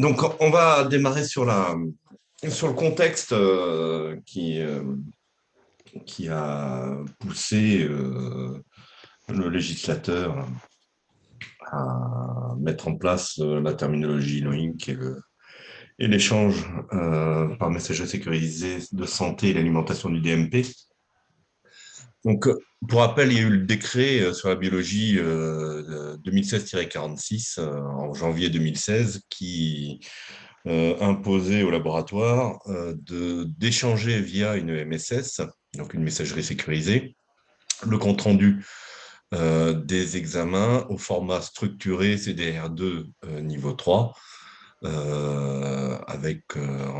Donc, on va démarrer sur sur le contexte qui a poussé le législateur à mettre en place la terminologie LOINC et l'échange par messagerie sécurisée de santé et l'alimentation du DMP. Donc, pour rappel, il y a eu le décret sur la biologie 2016-46 en janvier 2016 qui imposait au laboratoire d'échanger via une MSS, donc une messagerie sécurisée, le compte-rendu des examens au format structuré CDR2 niveau 3, en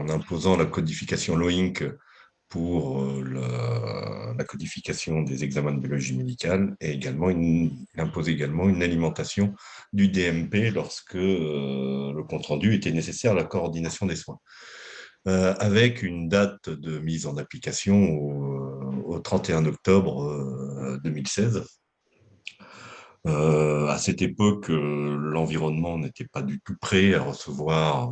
imposant la codification LOINC pour la codification des examens de biologie médicale et également il impose également une alimentation du DMP lorsque le compte-rendu était nécessaire à la coordination des soins, avec une date de mise en application au 31 octobre 2016. À cette époque, l'environnement n'était pas du tout prêt à recevoir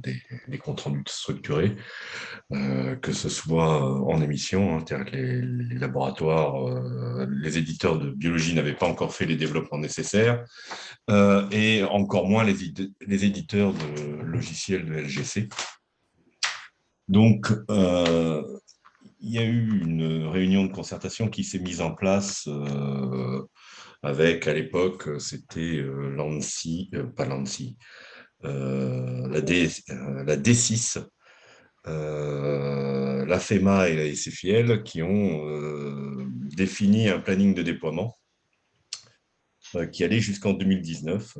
des comptes rendus structurés, que ce soit en émission, hein, c'est-à-dire que les laboratoires, les éditeurs de biologie n'avaient pas encore fait les développements nécessaires, et encore moins les éditeurs de logiciels de LGC. Donc, il y a eu une réunion de concertation qui s'est mise en place avec, à l'époque, c'était l'ANSI, pas l'ANSI, la D6, la FEMA et la SFIL qui ont défini un planning de déploiement qui allait jusqu'en 2019.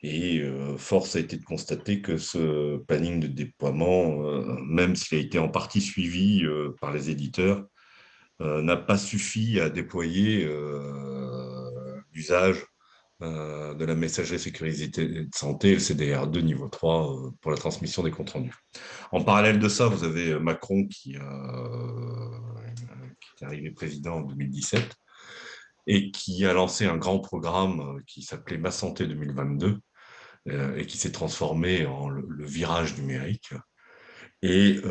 Et force a été de constater que ce planning de déploiement, même s'il a été en partie suivi par les éditeurs, n'a pas suffi à déployer l'usage de la messagerie sécurisée de santé, le CDR2 niveau 3, pour la transmission des comptes rendus. En parallèle de ça, vous avez Macron qui est arrivé président en 2017 et qui a lancé un grand programme qui s'appelait Ma Santé 2022 et qui s'est transformé en le virage numérique, et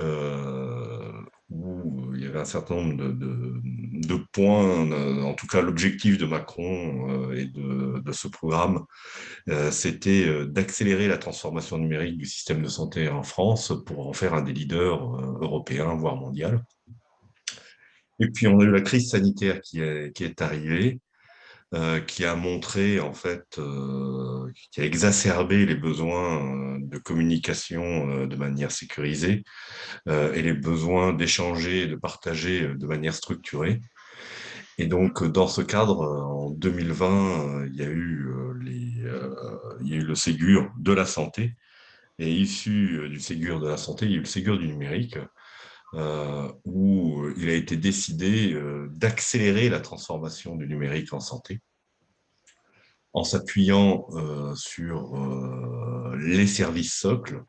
où il y avait un certain nombre de points. En tout cas, l'objectif de Macron et de ce programme, c'était d'accélérer la transformation numérique du système de santé en France pour en faire un des leaders européens, voire mondial. Et puis, on a eu la crise sanitaire qui est arrivée, qui a montré, en fait, qui a exacerbé les besoins de communication de manière sécurisée et les besoins d'échanger, de partager de manière structurée. Et donc, dans ce cadre, en 2020, il y a eu le Ségur de la santé. Et issu du Ségur de la santé, il y a eu le Ségur du numérique, où il a été décidé d'accélérer la transformation du numérique en santé en s'appuyant sur les services socles,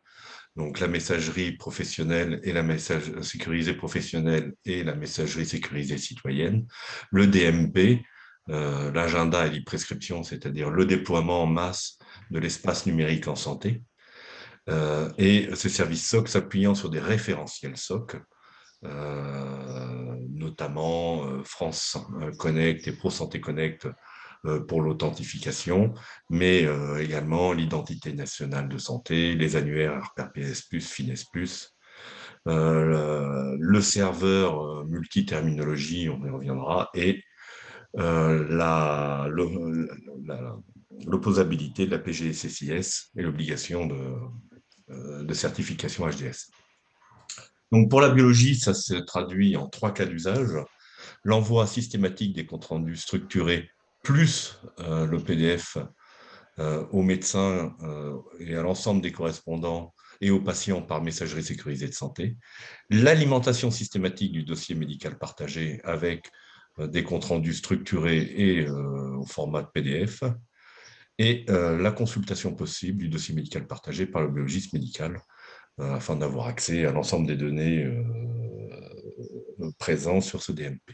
donc la messagerie professionnelle et la messagerie sécurisée professionnelle et la messagerie sécurisée citoyenne, le DMP, l'agenda et l'e-prescription, c'est-à-dire le déploiement en masse de l'espace numérique en santé, et ces services SOC s'appuyant sur des référentiels SOC, notamment France Connect et ProSanté Connect pour l'authentification, mais également l'identité nationale de santé, les annuaires RPPS+, FINES+, le serveur multi-terminologie, on y reviendra, et l'opposabilité de la PGSSIS et l'obligation de certification HDS. Donc pour la biologie, ça se traduit en 3 cas d'usage. L'envoi systématique des comptes rendus structurés plus le PDF aux médecins et à l'ensemble des correspondants et aux patients par messagerie sécurisée de santé. L'alimentation systématique du dossier médical partagé avec des comptes rendus structurés et au format de PDF. Et la consultation possible du dossier médical partagé par le biologiste médical afin d'avoir accès à l'ensemble des données présentes sur ce DMP.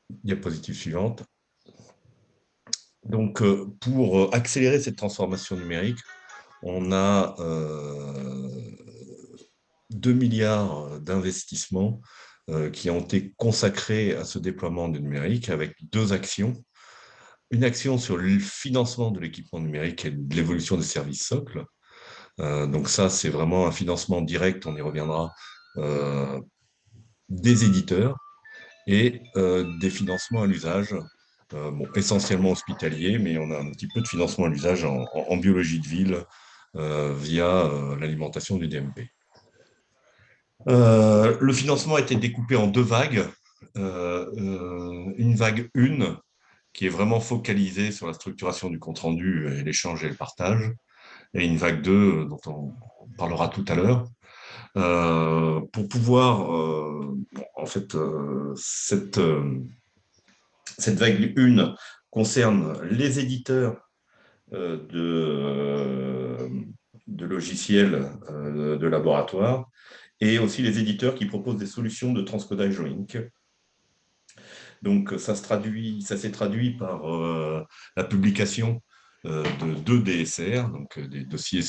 Diapositive suivante. Donc, pour accélérer cette transformation numérique, on a 2 milliards d'investissements qui ont été consacrés à ce déploiement du numérique avec deux actions. Une action sur le financement de l'équipement numérique et de l'évolution des services socles. Donc ça, c'est vraiment un financement direct, on y reviendra, des éditeurs et des financements à l'usage, bon, essentiellement hospitaliers, mais on a un petit peu de financement à l'usage en biologie de ville via l'alimentation du DMP. Le financement a été découpé en deux vagues. Une vague 1 qui est vraiment focalisée sur la structuration du compte-rendu et l'échange et le partage, et une vague 2 dont on parlera tout à l'heure. Pour pouvoir, en fait, cette vague 1 concerne les éditeurs de logiciels de laboratoire et aussi les éditeurs qui proposent des solutions de transcodage Link. Donc, ça s'est traduit par la publication de deux DSR, donc des dossiers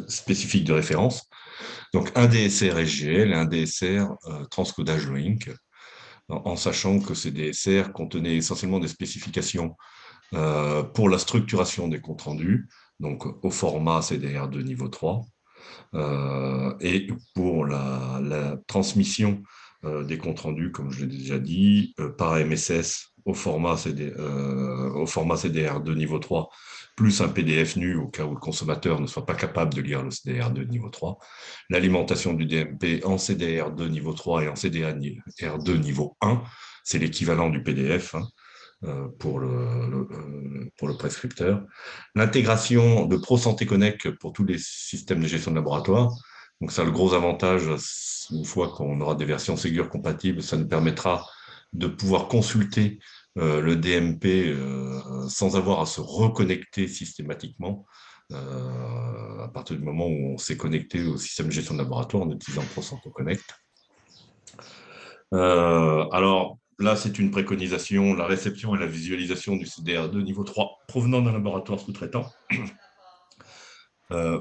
spécifiques de référence. Donc, un DSR SGL et un DSR transcodage Link, en sachant que ces DSR contenaient essentiellement des spécifications pour la structuration des comptes rendus, donc au format CDR2 niveau 3, et pour la transmission des comptes rendus, comme je l'ai déjà dit, par MSS au format CDR2 niveau 3, plus un PDF nu au cas où le consommateur ne soit pas capable de lire le CDR2 niveau 3, l'alimentation du DMP en CDR2 niveau 3 et en CDR2 niveau 1, c'est l'équivalent du PDF, hein, pour le prescripteur. L'intégration de ProSanté Connect pour tous les systèmes de gestion de laboratoire. Donc ça, le gros avantage, une fois qu'on aura des versions Ségur compatibles, ça nous permettra de pouvoir consulter le DMP sans avoir à se reconnecter systématiquement à partir du moment où on s'est connecté au système de gestion de laboratoire en utilisant ProSanto Connect. Alors, là, c'est une préconisation, la réception et la visualisation du CDR2 niveau 3 provenant d'un laboratoire sous-traitant,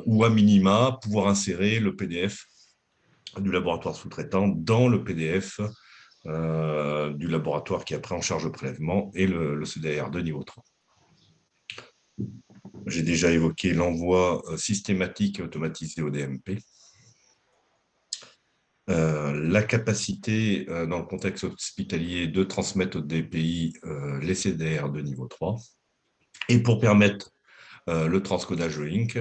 ou à minima, pouvoir insérer le PDF du laboratoire sous-traitant dans le PDF du laboratoire qui a pris en charge le prélèvement et le CDR2 niveau 3. J'ai déjà évoqué l'envoi systématique et automatisé au DMP. La capacité, dans le contexte hospitalier, de transmettre au DPI les CDR de niveau 3. Et pour permettre le transcodage Link,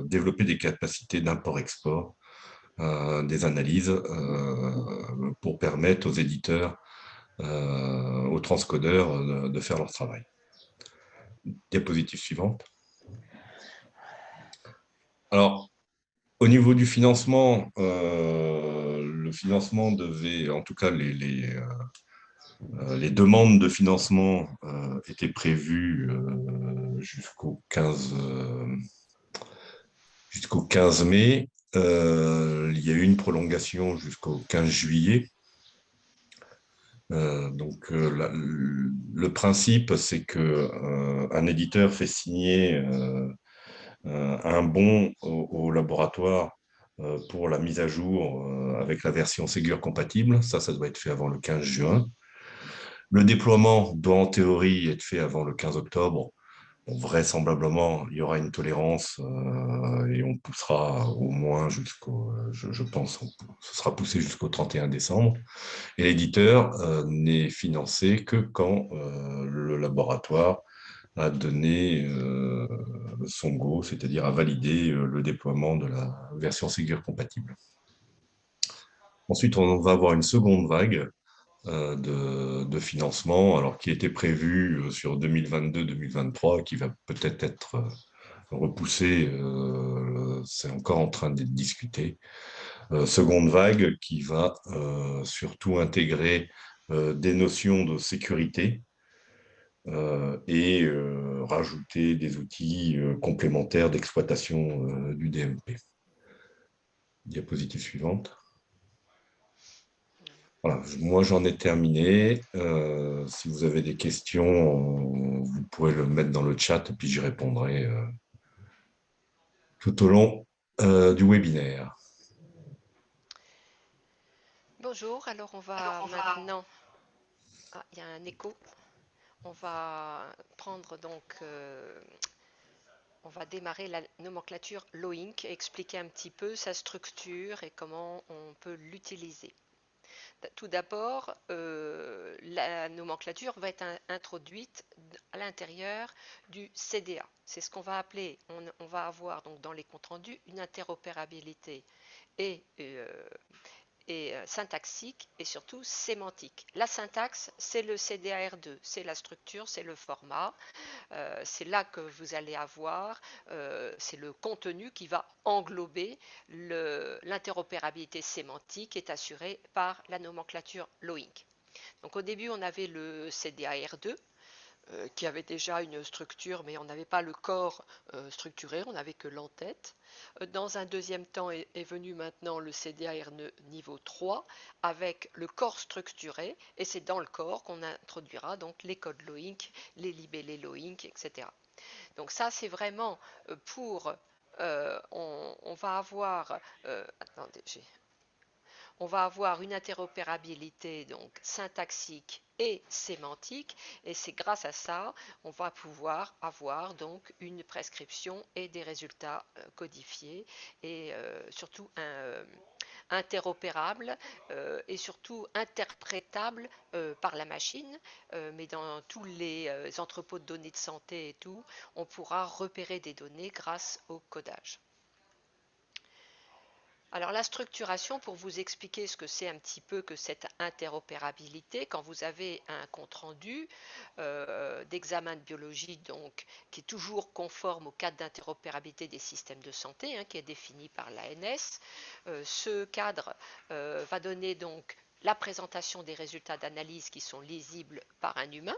développer des capacités d'import-export, des analyses pour permettre aux éditeurs, aux transcodeurs de faire leur travail. Diapositive suivante. Alors, au niveau du financement, le financement devait, en tout cas les demandes de financement étaient prévues jusqu'au 15 mai. Il y a eu une prolongation jusqu'au 15 juillet. Donc, le principe, c'est qu'un éditeur fait signer un bon au laboratoire pour la mise à jour avec la version Ségur compatible. Ça doit être fait avant le 15 juin. Le déploiement doit en théorie être fait avant le 15 octobre. Bon, vraisemblablement, il y aura une tolérance et on poussera au moins je pense, ce sera poussé jusqu'au 31 décembre. Et l'éditeur n'est financé que quand le laboratoire a donné son go, c'est-à-dire a validé le déploiement de la version Ségur compatible. Ensuite, on va avoir une seconde vague de financement, alors qui était prévu sur 2022-2023, qui va peut-être être repoussé, c'est encore en train d'être discuté. Seconde vague qui va surtout intégrer des notions de sécurité et rajouter des outils complémentaires d'exploitation du DMP. Diapositive suivante. Voilà, moi j'en ai terminé. Si vous avez des questions, vous pouvez le mettre dans le chat et puis j'y répondrai tout au long du webinaire. Bonjour, alors on va maintenant... Ah, il y a un écho. On va prendre donc... on va démarrer la nomenclature Loinc et expliquer un petit peu sa structure et comment on peut l'utiliser. Tout d'abord, la nomenclature va être introduite à l'intérieur du CDA. C'est ce qu'on va appeler, on va avoir donc dans les comptes rendus une interopérabilité et syntaxique et surtout sémantique. La syntaxe, c'est le CDAR2, c'est la structure, c'est le format. C'est là que vous allez avoir, c'est le contenu qui va englober l'interopérabilité sémantique est assurée par la nomenclature Loinc. Donc au début, on avait le CDAR2 qui avait déjà une structure, mais on n'avait pas le corps structuré, on n'avait que l'entête. Dans un deuxième temps est venu maintenant le CDAR niveau 3 avec le corps structuré, et c'est dans le corps qu'on introduira donc les codes Loinc, les libellés Loinc, etc. Donc ça, c'est vraiment pour... on va avoir... attendez, on va avoir une interopérabilité donc syntaxique et sémantique, et c'est grâce à ça on va pouvoir avoir donc une prescription et des résultats codifiés et surtout interopérables et surtout interprétables par la machine, mais dans tous les entrepôts de données de santé et tout, on pourra repérer des données grâce au codage. Alors la structuration, pour vous expliquer ce que c'est un petit peu que cette interopérabilité, quand vous avez un compte-rendu d'examen de biologie donc, qui est toujours conforme au cadre d'interopérabilité des systèmes de santé, qui est défini par l'ANS, ce cadre va donner donc la présentation des résultats d'analyse qui sont lisibles par un humain,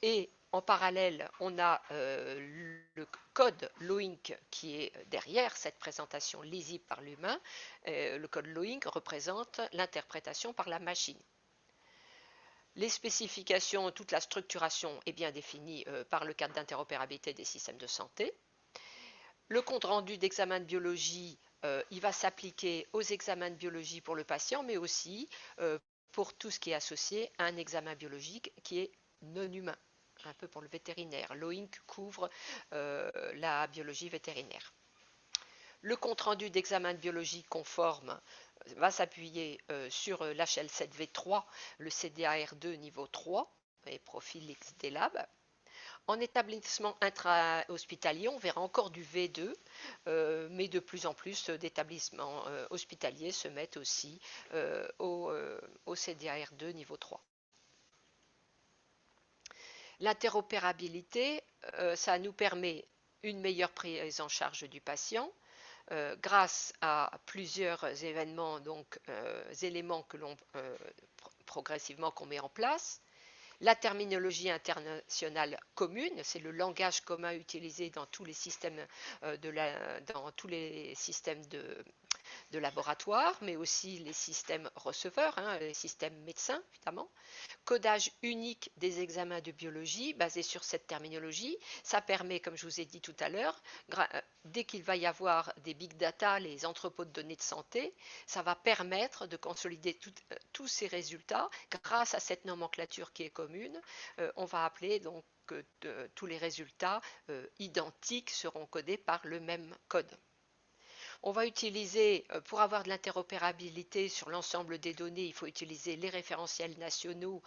et en parallèle, on a le code Loinc qui est derrière cette présentation lisible par l'humain. Le code Loinc représente l'interprétation par la machine. Les spécifications, toute la structuration est bien définie par le cadre d'interopérabilité des systèmes de santé. Le compte-rendu d'examen de biologie, il va s'appliquer aux examens de biologie pour le patient, mais aussi pour tout ce qui est associé à un examen biologique qui est non humain, un peu pour le vétérinaire. L'OINC couvre la biologie vétérinaire. Le compte-rendu d'examen de biologie conforme va s'appuyer sur l'HL7V3, le CDAR2 niveau 3 et profil XDLab. En établissement intra-hospitalier, on verra encore du V2, mais de plus en plus d'établissements hospitaliers se mettent aussi au CDAR2 niveau 3. L'interopérabilité, ça nous permet une meilleure prise en charge du patient grâce à plusieurs événements, donc éléments que l'on progressivement qu'on met en place. La terminologie internationale commune, c'est le langage commun utilisé dans tous les systèmes, dans tous les systèmes de laboratoire, mais aussi les systèmes receveurs, les systèmes médecins, évidemment. Codage unique des examens de biologie basé sur cette terminologie. Ça permet, comme je vous ai dit tout à l'heure, dès qu'il va y avoir des big data, les entrepôts de données de santé, ça va permettre de consolider tous ces résultats grâce à cette nomenclature qui est commune. On va appeler donc que tous les résultats identiques seront codés par le même code. On va utiliser, pour avoir de l'interopérabilité sur l'ensemble des données, il faut utiliser les référentiels nationaux.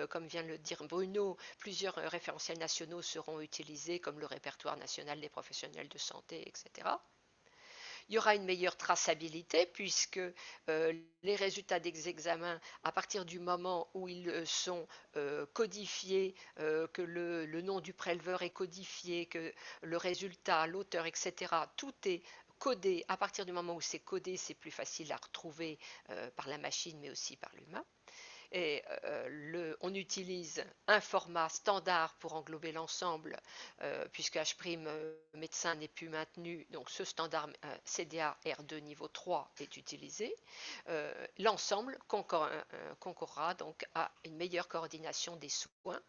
Comme vient de le dire Bruno, plusieurs référentiels nationaux seront utilisés, comme le répertoire national des professionnels de santé, etc. Il y aura une meilleure traçabilité puisque les résultats des examens, à partir du moment où ils sont codifiés, que le nom du préleveur est codifié, que le résultat, l'auteur, etc., tout est codé. À partir du moment où c'est codé, c'est plus facile à retrouver par la machine, mais aussi par l'humain. Et on utilise un format standard pour englober l'ensemble, puisque H' médecin n'est plus maintenu, donc ce standard CDA R2 niveau 3 est utilisé. L'ensemble concourra donc à une meilleure coordination des soins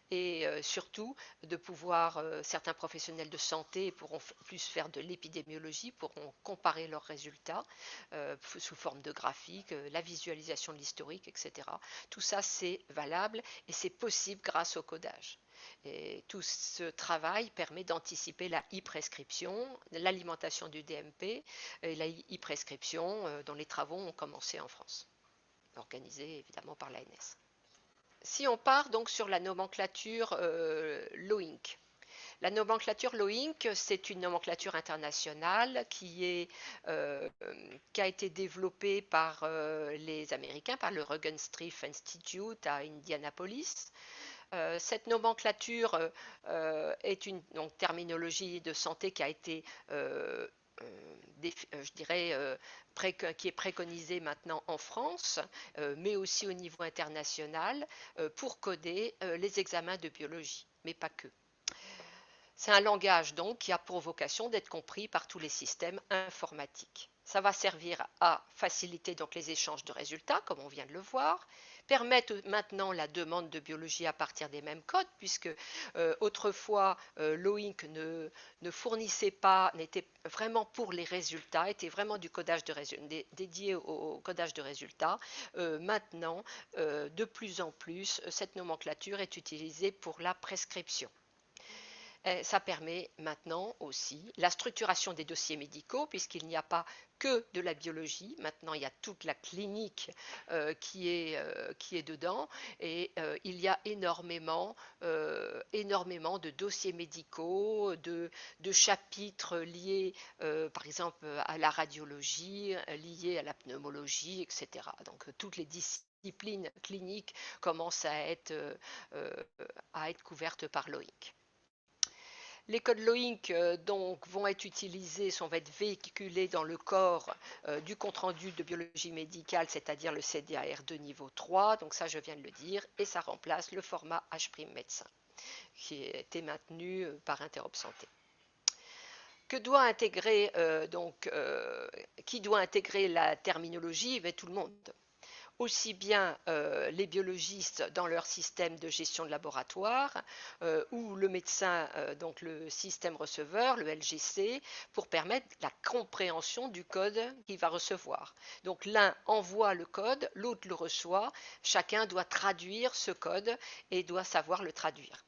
et surtout de pouvoir, certains professionnels de santé pourront plus faire de l'épidémiologie, pourront comparer leurs résultats sous forme de graphiques, la visualisation de l'historique, etc. Tout ça, c'est valable et c'est possible grâce au codage. Et tout ce travail permet d'anticiper la e-prescription, l'alimentation du DMP et la e-prescription dont les travaux ont commencé en France, organisés évidemment par l'ANS. Si on part donc sur la nomenclature LOINC, la nomenclature LOINC, c'est une nomenclature internationale qui a été développée par les Américains, par le Ruggenstrief Institute à Indianapolis. Cette nomenclature est une terminologie de santé qui a été, je dirais, qui est préconisée maintenant en France, mais aussi au niveau international, pour coder les examens de biologie, mais pas que. C'est un langage donc qui a pour vocation d'être compris par tous les systèmes informatiques. Ça va servir à faciliter donc les échanges de résultats, comme on vient de le voir, permettre maintenant la demande de biologie à partir des mêmes codes, puisque autrefois l'OINC ne fournissait pas, n'était vraiment pour les résultats, était vraiment du codage dédié au codage de résultats. Maintenant, de plus en plus, cette nomenclature est utilisée pour la prescription. Ça permet maintenant aussi la structuration des dossiers médicaux, puisqu'il n'y a pas que de la biologie. Maintenant, il y a toute la clinique qui est dedans, et il y a énormément de dossiers médicaux, de chapitres liés, par exemple, à la radiologie, liés à la pneumologie, etc. Donc, toutes les disciplines cliniques commencent à être couvertes par l'OINC. Les codes LOINC donc vont être utilisés, vont être véhiculés dans le corps du compte-rendu de biologie médicale, c'est-à-dire le CDAR2 niveau 3, donc ça je viens de le dire, et ça remplace le format H' médecin, qui était maintenu par Interop Santé. Que doit intégrer qui doit intégrer la terminologie? Tout le monde. Aussi bien les biologistes dans leur système de gestion de laboratoire ou le médecin, donc le système receveur, le LGC, pour permettre la compréhension du code qu'il va recevoir. Donc l'un envoie le code, l'autre le reçoit, chacun doit traduire ce code et doit savoir le traduire.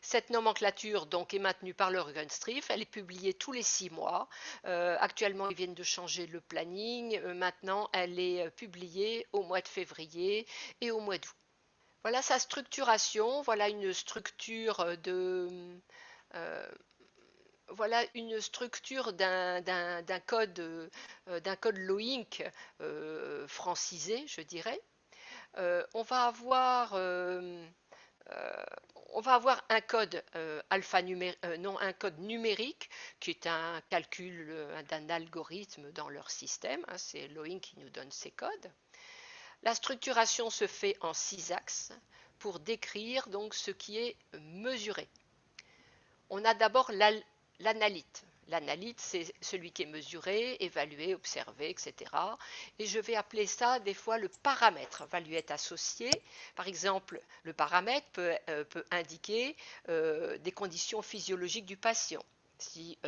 Cette nomenclature donc est maintenue par le Ruggenstrief, elle est publiée tous les 6 mois. Actuellement, ils viennent de changer le planning. Maintenant, elle est publiée au mois de février et au mois d'août. Voilà sa structuration. Voilà une structure d'un code LOINC francisé, je dirais. On va avoir un code un code numérique qui est un calcul d'un algorithme dans leur système. C'est l'OINC qui nous donne ces codes. La structuration se fait en 6 axes pour décrire donc ce qui est mesuré. On a d'abord l'analyte. L'analyte, c'est celui qui est mesuré, évalué, observé, etc. Et je vais appeler ça des fois le paramètre, va lui être associé. Par exemple, le paramètre peut indiquer des conditions physiologiques du patient. Si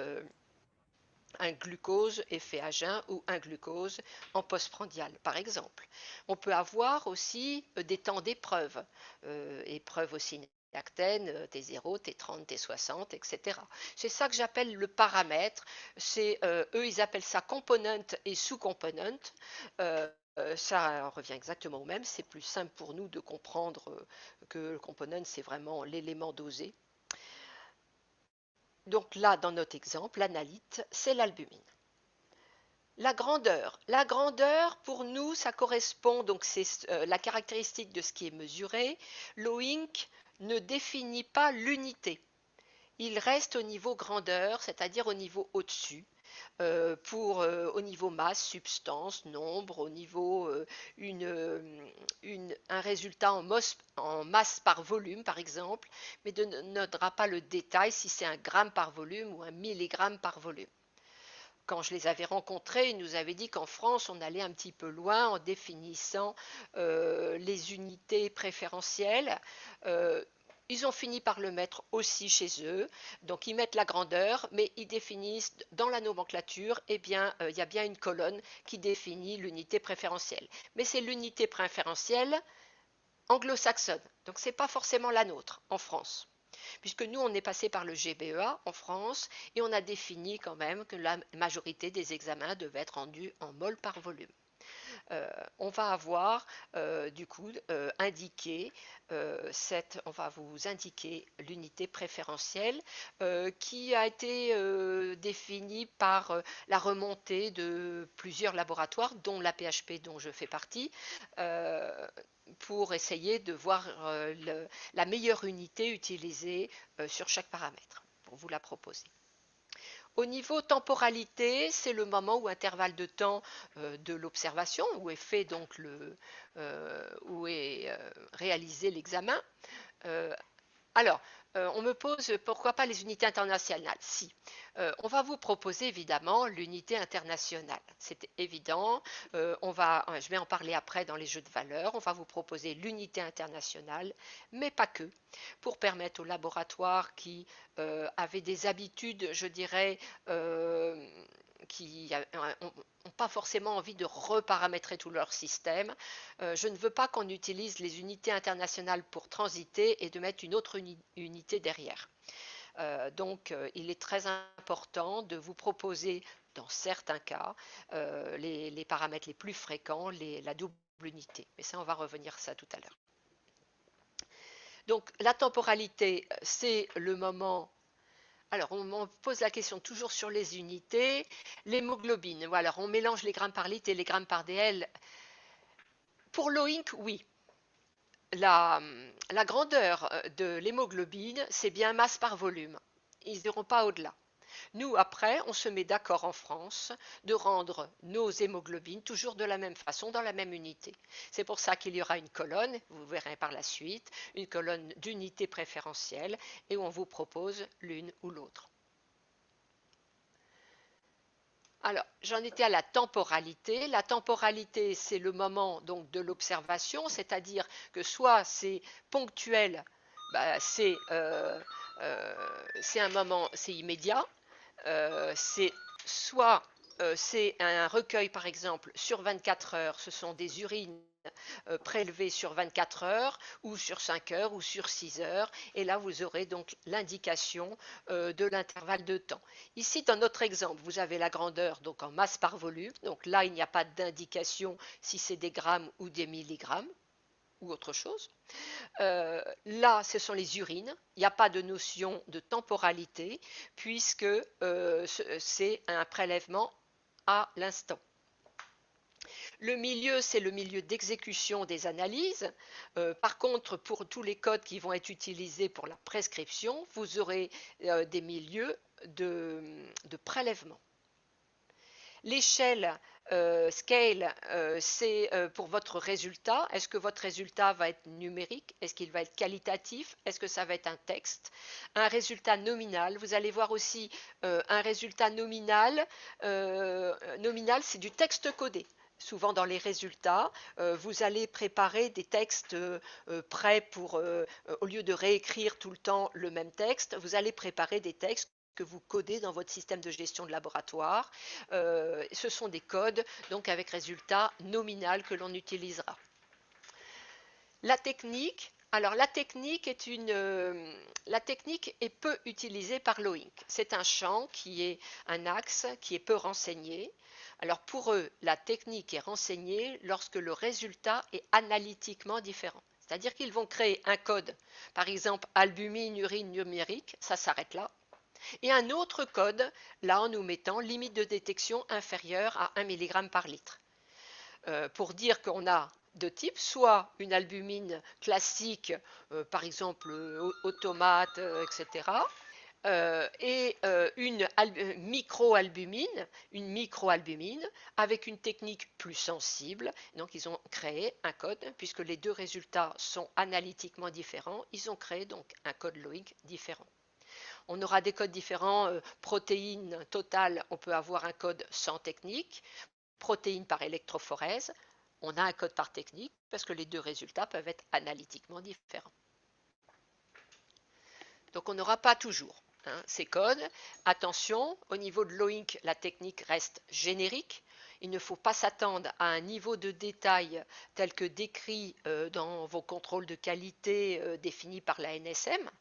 un glucose est fait à jeun ou un glucose en postprandial, par exemple. On peut avoir aussi des temps d'épreuve, épreuve aussi T0, T30, T60, etc. C'est ça que j'appelle le paramètre. Eux, ils appellent ça component et sous-component. Ça revient exactement au même. C'est plus simple pour nous de comprendre que le component, c'est vraiment l'élément dosé. Donc là, dans notre exemple, l'analyte, c'est l'albumine. La grandeur. La grandeur, pour nous, ça correspond, donc c'est la caractéristique de ce qui est mesuré. L'OINC ne définit pas l'unité. Il reste au niveau grandeur, c'est-à-dire au niveau au-dessus. au niveau masse, substance, nombre, au niveau un résultat en masse par volume, par exemple, mais ne donnera pas le détail si c'est un gramme par volume ou un milligramme par volume. Quand je les avais rencontrés, ils nous avaient dit qu'en France, on allait un petit peu loin en définissant les unités préférentielles. Ils ont fini par le mettre aussi chez eux. Donc, ils mettent la grandeur, mais ils définissent dans la nomenclature, eh bien, il y a bien une colonne qui définit l'unité préférentielle. Mais c'est l'unité préférentielle anglo-saxonne. Donc, ce n'est pas forcément la nôtre en France. Puisque nous, on est passé par le GBEA en France et on a défini quand même que la majorité des examens devaient être rendus en mol par volume. On va avoir du coup indiqué on va vous indiquer l'unité préférentielle qui a été définie par la remontée de plusieurs laboratoires, dont la PHP dont je fais partie, pour essayer de voir la meilleure unité utilisée sur chaque paramètre, pour vous la proposer. Au niveau temporalité, c'est le moment ou intervalle de temps de l'observation où est fait donc où est réalisé l'examen. Alors, on me pose pourquoi pas les unités internationales. Si, on va vous proposer évidemment l'unité internationale. C'est évident. Je vais en parler après dans les jeux de valeur. On va vous proposer l'unité internationale, mais pas que, pour permettre aux laboratoires qui avaient des habitudes, je dirais, qui n'ont pas forcément envie de reparamétrer tout leur système. Je ne veux pas qu'on utilise les unités internationales pour transiter et de mettre une autre unité derrière. Donc, il est très important de vous proposer, dans certains cas, les paramètres les plus fréquents, la double unité. Mais ça, on va revenir à ça tout à l'heure. Donc, la temporalité, c'est le moment. Alors, on me pose la question toujours sur les unités. L'hémoglobine, voilà, on mélange les grammes par litre et les grammes par DL. Pour l'OINC, oui. La grandeur de l'hémoglobine, c'est bien masse par volume. Ils n'iront pas au-delà. Nous, après, on se met d'accord en France de rendre nos hémoglobines toujours de la même façon, dans la même unité. C'est pour ça qu'il y aura une colonne, vous verrez par la suite, une colonne d'unités préférentielles et où on vous propose l'une ou l'autre. Alors, j'en étais à la temporalité. La temporalité, c'est le moment donc de l'observation, c'est-à-dire que soit c'est ponctuel, bah, c'est un moment, c'est immédiat, soit c'est un recueil, par exemple, sur 24 heures, ce sont des urines prélevées sur 24 heures, ou sur 5 heures, ou sur 6 heures, et là vous aurez donc l'indication de l'intervalle de temps. Ici, dans notre exemple, vous avez la grandeur donc en masse par volume, donc là il n'y a pas d'indication si c'est des grammes ou des milligrammes, ou autre chose. Là, ce sont les urines. Il n'y a pas de notion de temporalité puisque c'est un prélèvement à l'instant. Le milieu, c'est le milieu d'exécution des analyses. Par contre, pour tous les codes qui vont être utilisés pour la prescription, vous aurez des milieux de prélèvement. L'échelle scale, c'est pour votre résultat. Est-ce que votre résultat va être numérique? Est-ce qu'il va être qualitatif? Est-ce que ça va être un texte? Un résultat nominal. Vous allez voir aussi un résultat nominal. Nominal, c'est du texte codé. Souvent dans les résultats, vous allez préparer des textes prêts pour, au lieu de réécrire tout le temps le même texte, vous allez préparer des textes que vous codez dans votre système de gestion de laboratoire. Ce sont des codes donc avec résultat nominal que l'on utilisera. La technique, alors la technique est peu utilisée par l'OINC. C'est un champ qui est un axe qui est peu renseigné. Alors pour eux, la technique est renseignée lorsque le résultat est analytiquement différent. C'est-à-dire qu'ils vont créer un code, par exemple albumine, urine numérique, ça s'arrête là. Et un autre code, là en nous mettant limite de détection inférieure à 1 mg par litre. Pour dire qu'on a deux types, soit une albumine classique, par exemple aux tomates, etc., et une microalbumine, avec une technique plus sensible. Donc ils ont créé un code, puisque les deux résultats sont analytiquement différents, ils ont créé donc un code Loïc différent. On aura des codes différents, protéines totales, on peut avoir un code sans technique, protéines par électrophorèse, on a un code par technique, parce que les deux résultats peuvent être analytiquement différents. Donc on n'aura pas toujours ces codes. Attention, au niveau de l'OINC, la technique reste générique. Il ne faut pas s'attendre à un niveau de détail tel que décrit dans vos contrôles de qualité définis par la NSM.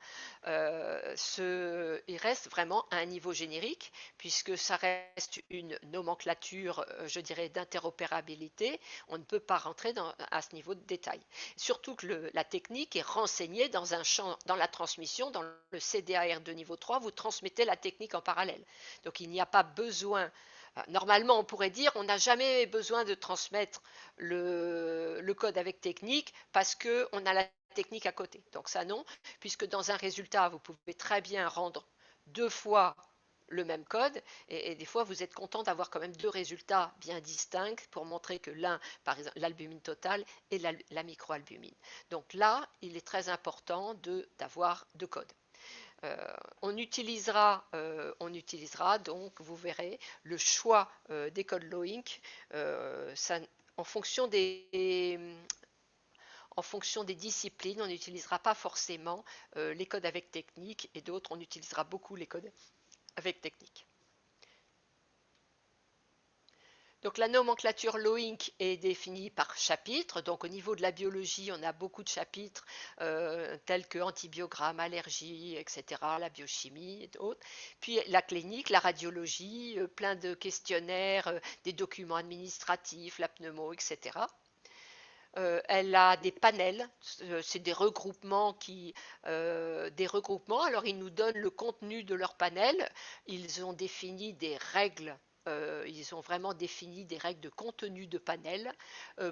Il reste vraiment à un niveau générique, puisque ça reste une nomenclature, je dirais, d'interopérabilité. On ne peut pas rentrer à ce niveau de détail. Surtout que la technique est renseignée dans un champ, dans la transmission, dans le CDAR de niveau 3, vous transmettez la technique en parallèle. Donc il n'y a pas besoin. Normalement, on pourrait dire on n'a jamais besoin de transmettre le code avec technique parce qu'on a la technique à côté. Donc ça non, puisque dans un résultat, vous pouvez très bien rendre deux fois le même code et des fois vous êtes content d'avoir quand même deux résultats bien distincts pour montrer que l'un, par exemple l'albumine totale et la microalbumine. Donc là, il est très important d'avoir deux codes. On utilisera donc, vous verrez, le choix des codes Loïc en fonction des disciplines. On n'utilisera pas forcément les codes avec technique et d'autres, on utilisera beaucoup les codes avec technique. Donc la nomenclature Loïc est définie par chapitre. Donc au niveau de la biologie, on a beaucoup de chapitres tels que antibiogramme, allergie, etc., la biochimie et d'autres. Puis la clinique, la radiologie, plein de questionnaires, des documents administratifs, la pneumo, etc. Elle a des panels, c'est des regroupements Alors ils nous donnent le contenu de leur panel. Ils ont défini des règles. Ils ont vraiment défini des règles de contenu de panel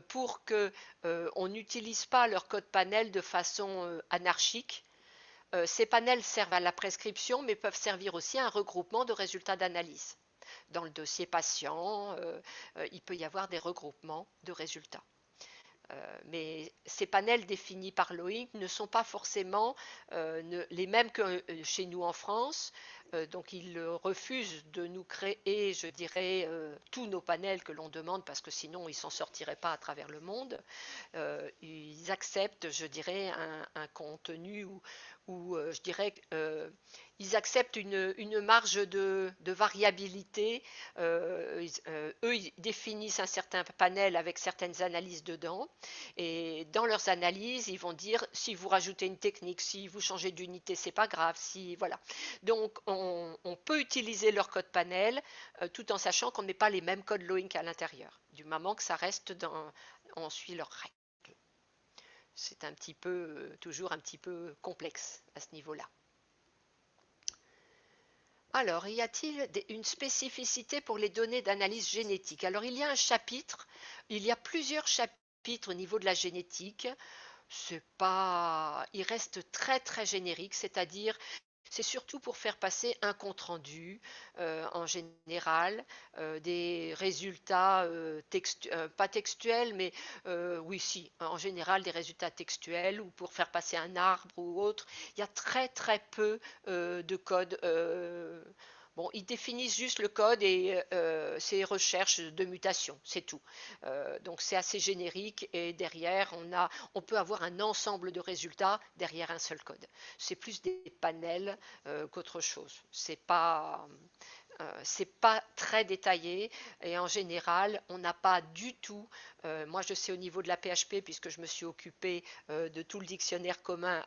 pour qu'on n'utilise pas leur code panel de façon anarchique. Ces panels servent à la prescription, mais peuvent servir aussi à un regroupement de résultats d'analyse. Dans le dossier patient, il peut y avoir des regroupements de résultats. Mais ces panels définis par Loïc ne sont pas forcément les mêmes que chez nous en France. Donc il refuse de nous créer, je dirais, tous nos panels que l'on demande parce que sinon ils ne s'en sortiraient pas à travers le monde. Ils acceptent, je dirais, un contenu où je dirais ils acceptent une marge de variabilité. Eux, ils définissent un certain panel avec certaines analyses dedans. Et dans leurs analyses, ils vont dire si vous rajoutez une technique, si vous changez d'unité, c'est pas grave. Voilà. Donc, on peut utiliser leur code panel tout en sachant qu'on ne met pas les mêmes codes Loïc à l'intérieur, du moment que ça reste on suit leurs règles. C'est toujours un petit peu complexe à ce niveau-là. Alors, y a-t-il une spécificité pour les données d'analyse génétique? Alors, il y a plusieurs chapitres au niveau de la génétique. Il reste très très générique, c'est-à-dire c'est surtout pour faire passer un compte-rendu en général, des résultats pas textuels, mais oui, si, en général des résultats textuels ou pour faire passer un arbre ou autre. Il y a très très peu de code. Bon, ils définissent juste le code et ces recherches de mutation, c'est tout. Donc c'est assez générique et derrière on peut avoir un ensemble de résultats derrière un seul code. C'est plus des panels qu'autre chose. C'est pas très détaillé et en général, on n'a pas du tout, moi je sais au niveau de la PHP puisque je me suis occupée de tout le dictionnaire commun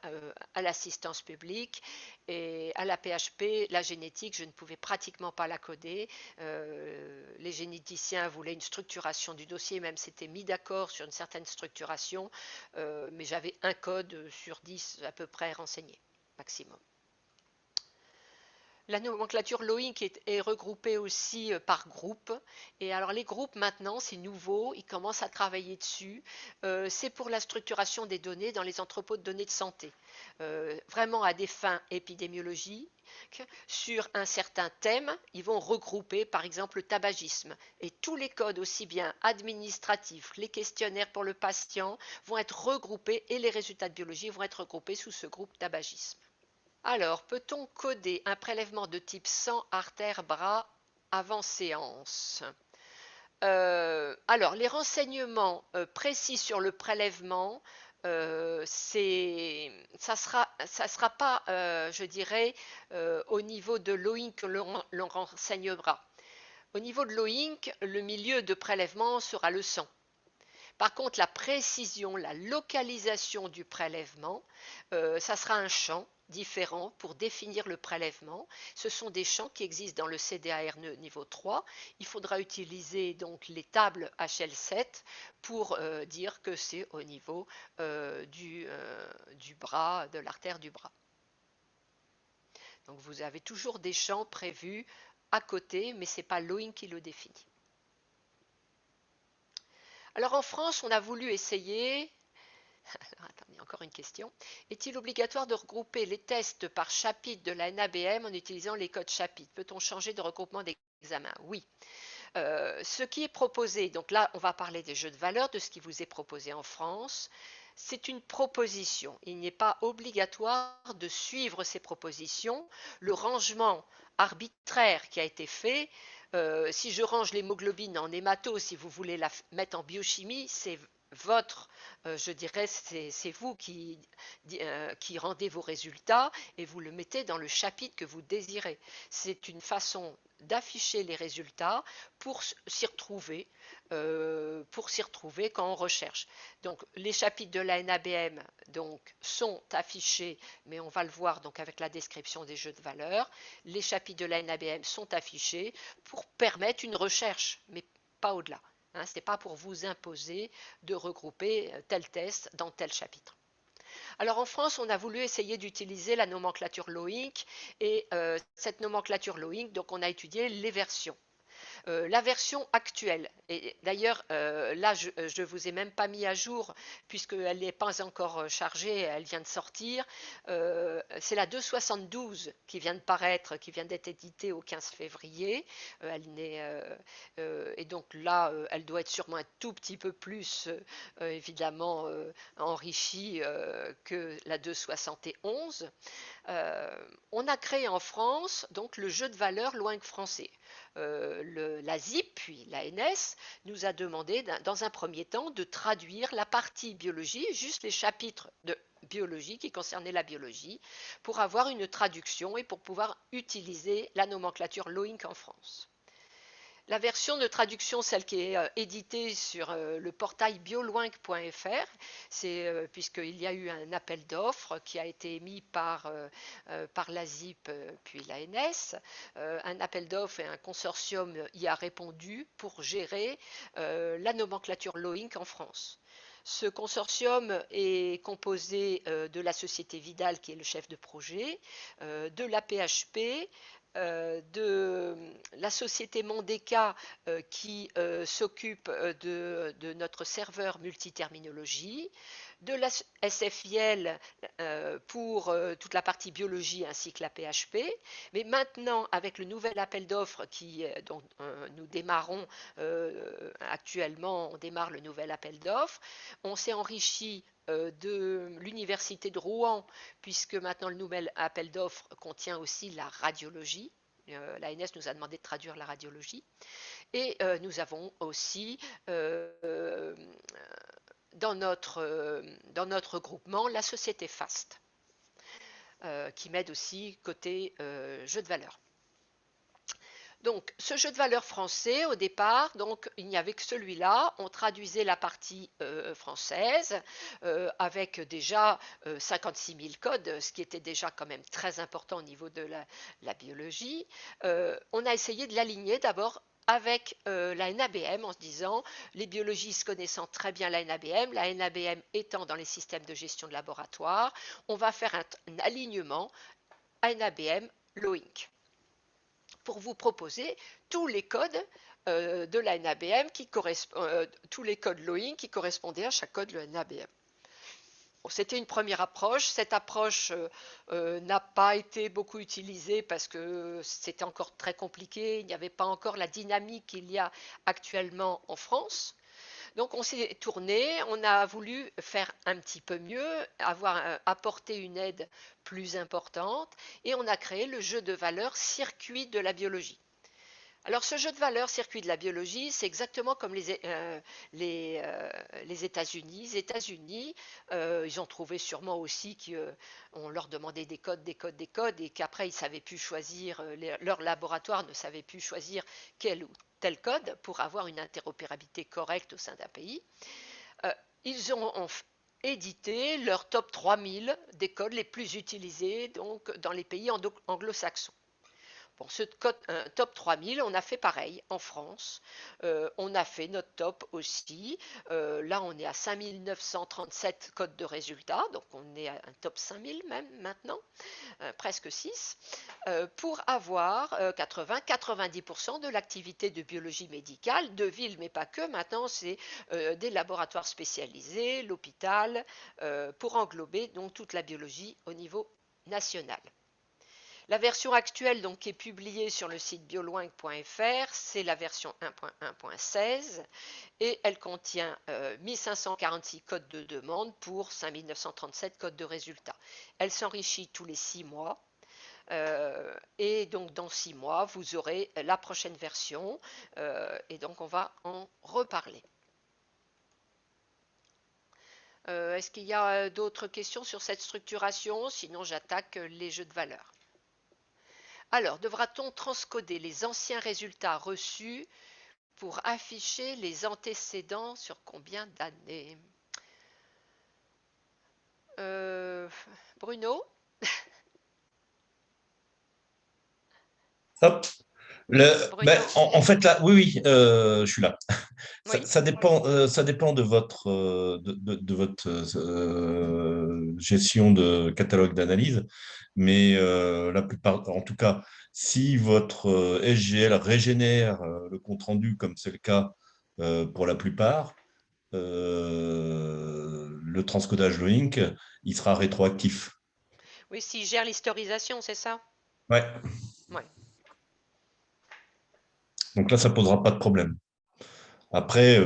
à l'assistance publique et à la PHP, la génétique, je ne pouvais pratiquement pas la coder. Les généticiens voulaient une structuration du dossier, même s'étaient mis d'accord sur une certaine structuration, mais j'avais un code sur 10 à peu près renseigné, maximum. La nomenclature Loïc est regroupée aussi par groupe. Et alors les groupes maintenant, c'est nouveau, ils commencent à travailler dessus. C'est pour la structuration des données dans les entrepôts de données de santé. Vraiment à des fins épidémiologiques, sur un certain thème, ils vont regrouper par exemple le tabagisme. Et tous les codes, aussi bien administratifs, les questionnaires pour le patient, vont être regroupés et les résultats de biologie vont être regroupés sous ce groupe tabagisme. Alors, peut-on coder un prélèvement de type sang, artère, bras avant séance? Alors, les renseignements précis sur le prélèvement, ça sera pas, je dirais, au niveau de l'OINC que l'on renseignera. Au niveau de l'OINC, le milieu de prélèvement sera le sang. Par contre, la précision, la localisation du prélèvement, ça sera un champ différent pour définir le prélèvement. Ce sont des champs qui existent dans le CDARNE niveau 3. Il faudra utiliser donc les tables HL7 pour dire que c'est au niveau du bras, de l'artère du bras. Donc vous avez toujours des champs prévus à côté, mais ce n'est pas l'OIN qui le définit. Alors en France, on a voulu essayer. Alors, attendez, encore une question. Est-il obligatoire de regrouper les tests par chapitre de la NABM en utilisant les codes chapitres? Peut-on changer de regroupement d'examen? Oui. Ce qui est proposé, donc là, on va parler des jeux de valeur, de ce qui vous est proposé en France. C'est une proposition. Il n'est pas obligatoire de suivre ces propositions. Le rangement arbitraire qui a été fait, si je range l'hémoglobine en hémato, si vous voulez la mettre en biochimie, c'est votre, je dirais, c'est vous qui rendez vos résultats et vous le mettez dans le chapitre que vous désirez. C'est une façon d'afficher les résultats pour s'y retrouver, quand on recherche. Donc les chapitres de la NABM donc, sont affichés, mais on va le voir donc avec la description des jeux de valeur. Les chapitres de la NABM sont affichés pour permettre une recherche, mais pas au-delà. Hein, ce n'est pas pour vous imposer de regrouper tel test dans tel chapitre. Alors en France, on a voulu essayer d'utiliser la nomenclature LOIC et cette nomenclature LOIC, donc on a étudié les versions. La version actuelle, et d'ailleurs là je ne vous ai même pas mis à jour puisqu'elle n'est pas encore chargée, elle vient de sortir, c'est la 272 qui vient de paraître, qui vient d'être éditée au 15 février, et donc là elle doit être sûrement un tout petit peu plus évidemment enrichie que la 271. On a créé en France donc le jeu de valeur LOINC français. La ZIP, puis l'ANS, nous a demandé dans un premier temps de traduire la partie biologie, juste les chapitres de biologie qui concernaient la biologie, pour avoir une traduction et pour pouvoir utiliser la nomenclature LOINC en France. La version de traduction, celle qui est éditée sur le portail bioloinc.fr, c'est puisqu'il y a eu un appel d'offres qui a été émis par la ZIP puis l'ANS. Un appel d'offres et un consortium y a répondu pour gérer la nomenclature LOINC en France. Ce consortium est composé de la société Vidal, qui est le chef de projet, de la PHP, de la société Mondeka qui s'occupe de notre serveur multiterminologie, de la SFIL pour toute la partie biologie ainsi que la PHP. Mais maintenant, avec le nouvel appel d'offres dont nous démarrons actuellement, on démarre le nouvel appel d'offres, on s'est enrichi de l'université de Rouen, puisque maintenant le nouvel appel d'offres contient aussi la radiologie. L'ANS nous a demandé de traduire la radiologie. Et nous avons aussi dans notre groupement la société FAST, qui m'aide aussi côté jeu de valeur. Donc, ce jeu de valeur français, au départ, donc, il n'y avait que celui-là. On traduisait la partie française avec déjà 56 000 codes, ce qui était déjà quand même très important au niveau de la biologie. On a essayé de l'aligner d'abord avec la NABM en se disant les biologistes connaissant très bien la NABM étant dans les systèmes de gestion de laboratoire, on va faire un alignement NABM LOINC. pour vous proposer tous les codes de la NABM tous les codes Loing qui correspondaient à chaque code de la NABM. Bon, c'était une première approche. Cette approche n'a pas été beaucoup utilisée parce que c'était encore très compliqué. Il n'y avait pas encore la dynamique qu'il y a actuellement en France. Donc on s'est tourné, on a voulu faire un petit peu mieux, apporter une aide plus importante et on a créé le jeu de valeurs circuit de la biologie. Alors ce jeu de valeurs circuit de la biologie, c'est exactement comme les États-Unis. Les États-Unis, ils ont trouvé sûrement aussi qu'on leur demandait des codes, des codes, des codes, et qu'après ils ne savaient plus choisir, leur laboratoire ne savait plus choisir quel ou tel code pour avoir une interopérabilité correcte au sein d'un pays. Euh, ils ont édité leur top 3000 des codes les plus utilisés donc, dans les pays anglo-saxons. Pour ce top 3000, on a fait pareil en France. On a fait notre top aussi. Là, on est à 5937 codes de résultats. Donc, on est à un top 5000 même maintenant, presque 6, pour avoir 80-90% de l'activité de biologie médicale, de ville, mais pas que. Maintenant, c'est des laboratoires spécialisés, l'hôpital, pour englober donc toute la biologie au niveau national. La version actuelle donc, qui est publiée sur le site bioloing.fr, c'est la version 1.1.16 et elle contient 1546 codes de demande pour 5937 codes de résultats. Elle s'enrichit tous les 6 mois. Et donc dans 6 mois, vous aurez la prochaine version et donc on va en reparler. Est-ce qu'il y a d'autres questions sur cette structuration? Sinon, j'attaque les jeux de valeurs. Alors, devra-t-on transcoder les anciens résultats reçus pour afficher les antécédents sur combien d'années? Bruno? Hop. Bruno? En fait, là, oui, oui, je suis là. Oui. Ça dépend de votre, de votre gestion de catalogue d'analyse, mais la plupart, en tout cas, si votre SGL régénère le compte-rendu, comme c'est le cas pour la plupart, le transcodage Loink, il sera rétroactif. Oui, s'il gère l'historisation, c'est ça? Ouais. Oui. Donc là, ça posera pas de problème. Après,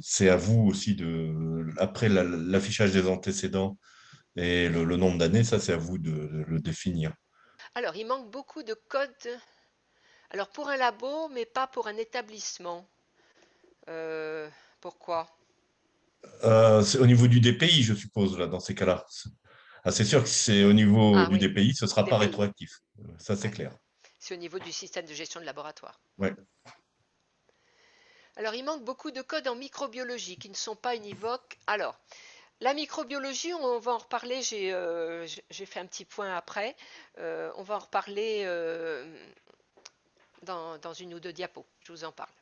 c'est à vous aussi de, après l'affichage des antécédents et le nombre d'années, ça, c'est à vous de le définir. Alors, il manque beaucoup de codes. Alors, pour un labo, mais pas pour un établissement. Pourquoi? C'est au niveau du DPI, je suppose, là, dans ces cas-là. Ah, c'est sûr que c'est au niveau Ah du oui, DPI, ce ne sera des pas pays. rétroactif. Ça, c'est Ouais. clair. C'est au niveau du système de gestion de laboratoire. Ouais. Alors, il manque beaucoup de codes en microbiologie qui ne sont pas univoques. Alors, la microbiologie, on va en reparler, j'ai fait un petit point après. On va en reparler dans une ou deux diapos, je vous en parle.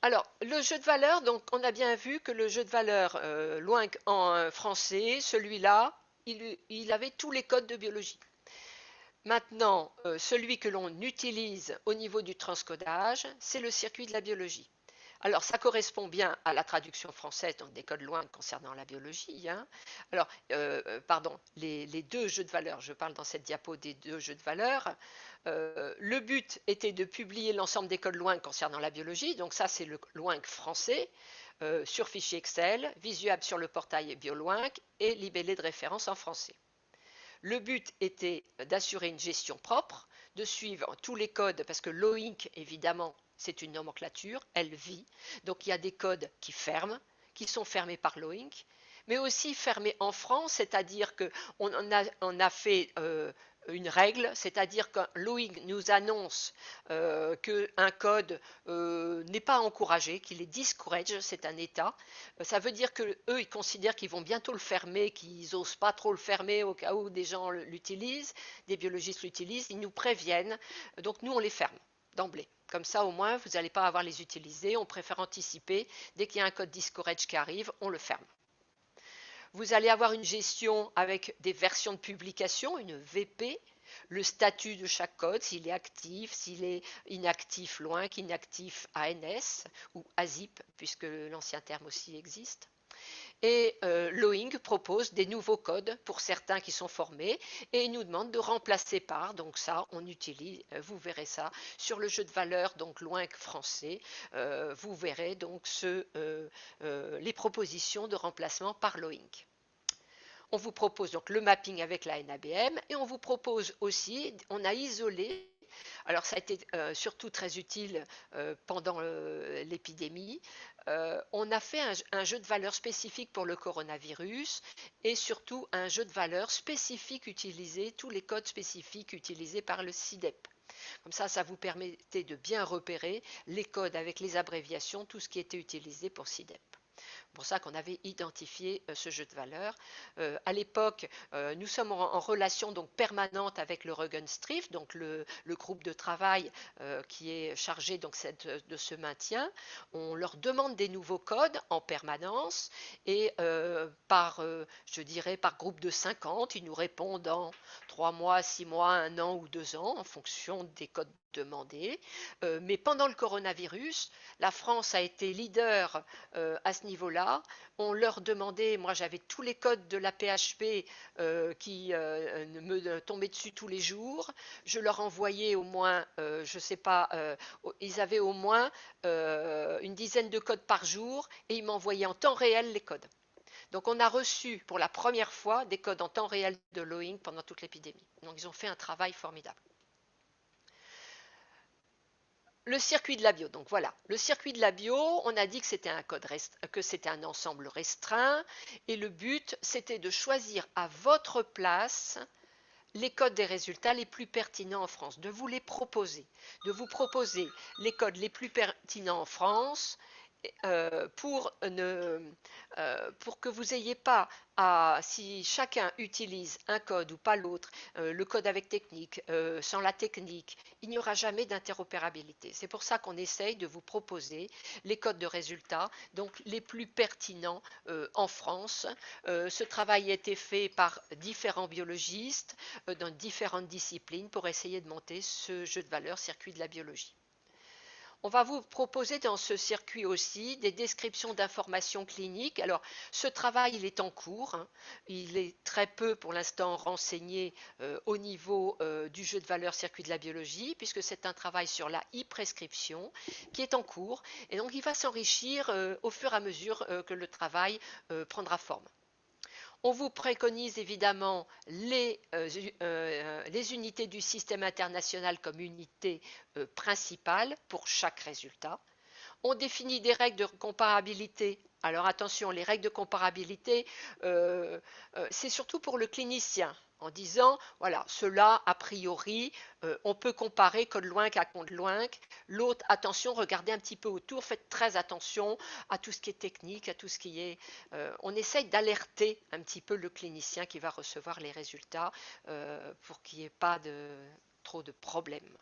Alors, le jeu de valeurs, donc on a bien vu que le jeu de valeurs loin en français, celui-là, il avait tous les codes de biologie. Maintenant, celui que l'on utilise au niveau du transcodage, c'est le circuit de la biologie. Alors, ça correspond bien à la traduction française, donc des codes loin concernant la biologie. Hein. Alors, pardon, les deux jeux de valeurs, je parle dans cette diapo des deux jeux de valeurs. Le but était de publier l'ensemble des codes loin concernant la biologie, donc ça c'est le LOINC français, sur fichier Excel, visualisable sur le portail BioLOINC et libellé de référence en français. Le but était d'assurer une gestion propre, de suivre tous les codes, parce que l'OINC, évidemment, c'est une nomenclature, elle vit. Donc il y a des codes qui ferment, qui sont fermés par l'OINC, mais aussi fermés en France, c'est-à-dire qu'on a fait une règle, c'est-à-dire que l'OINC nous annonce qu'un code n'est pas encouragé, qu'il est discouraged, c'est un état. Ça veut dire que eux, ils considèrent qu'ils vont bientôt le fermer, qu'ils n'osent pas trop le fermer au cas où des gens l'utilisent, des biologistes l'utilisent, ils nous préviennent. Donc nous, on les ferme d'emblée. Comme ça, au moins, vous n'allez pas avoir les utiliser. On préfère anticiper. Dès qu'il y a un code discourage qui arrive, on le ferme. Vous allez avoir une gestion avec des versions de publication, une VP. le statut de chaque code, s'il est actif, s'il est inactif LOINC, inactif ANS ou AZIP, puisque l'ancien terme aussi existe. Et Loing propose des nouveaux codes pour certains qui sont formés et il nous demande de remplacer par, donc ça on utilise, vous verrez ça sur le jeu de valeurs donc Loing français, vous verrez donc les propositions de remplacement par Loing. On vous propose donc le mapping avec la NABM et on vous propose aussi, on a isolé, alors ça a été surtout très utile pendant l'épidémie, on a fait un jeu de valeurs spécifique pour le coronavirus et surtout un jeu de valeurs spécifique utilisé, tous les codes spécifiques utilisés par le CIDEP. Comme ça vous permettait de bien repérer les codes avec les abréviations, tout ce qui était utilisé pour CIDEP. C'est pour ça qu'on avait identifié ce jeu de valeurs. À l'époque, nous sommes en relation donc permanente avec le Regenstrief, donc le groupe de travail qui est chargé donc de ce maintien. On leur demande des nouveaux codes en permanence et je dirais par groupe de 50, ils nous répondent en 3 mois, 6 mois, 1 an ou 2 ans en fonction des codes demandés. Mais pendant le coronavirus, la France a été leader à ce niveau-là. On leur demandait, moi j'avais tous les codes de la PHP qui me tombaient dessus tous les jours. Je leur envoyais au moins, je ne sais pas, ils avaient au moins une dizaine de codes par jour et ils m'envoyaient en temps réel les codes. Donc on a reçu pour la première fois des codes en temps réel de Loing pendant toute l'épidémie. Donc ils ont fait un travail formidable. Le circuit de la bio, donc voilà, le circuit de la bio, on a dit que c'était un ensemble restreint et le but c'était de choisir à votre place les codes des résultats les plus pertinents en France, de vous les proposer, de vous proposer les codes les plus pertinents en France pour que vous n'ayez pas si chacun utilise un code ou pas l'autre, le code avec technique, sans la technique, il n'y aura jamais d'interopérabilité. C'est pour ça qu'on essaye de vous proposer les codes de résultats, donc les plus pertinents en France. Ce travail a été fait par différents biologistes dans différentes disciplines pour essayer de monter ce jeu de valeurs circuit de la biologie. On va vous proposer dans ce circuit aussi des descriptions d'informations cliniques. Alors, ce travail, il est en cours. Hein. Il est très peu, pour l'instant, renseigné au niveau du jeu de valeurs circuit de la biologie, puisque c'est un travail sur la e-prescription qui est en cours. Et donc, il va s'enrichir au fur et à mesure que le travail prendra forme. On vous préconise évidemment les unités du système international comme unités principales pour chaque résultat. On définit des règles de comparabilité. Alors attention, les règles de comparabilité, c'est surtout pour le clinicien, en disant, voilà, cela, a priori, on peut comparer code Loinc à code Loinc. L'autre, attention, regardez un petit peu autour, faites très attention à tout ce qui est technique, à tout ce qui est... on essaye d'alerter un petit peu le clinicien qui va recevoir les résultats pour qu'il n'y ait pas trop de problèmes.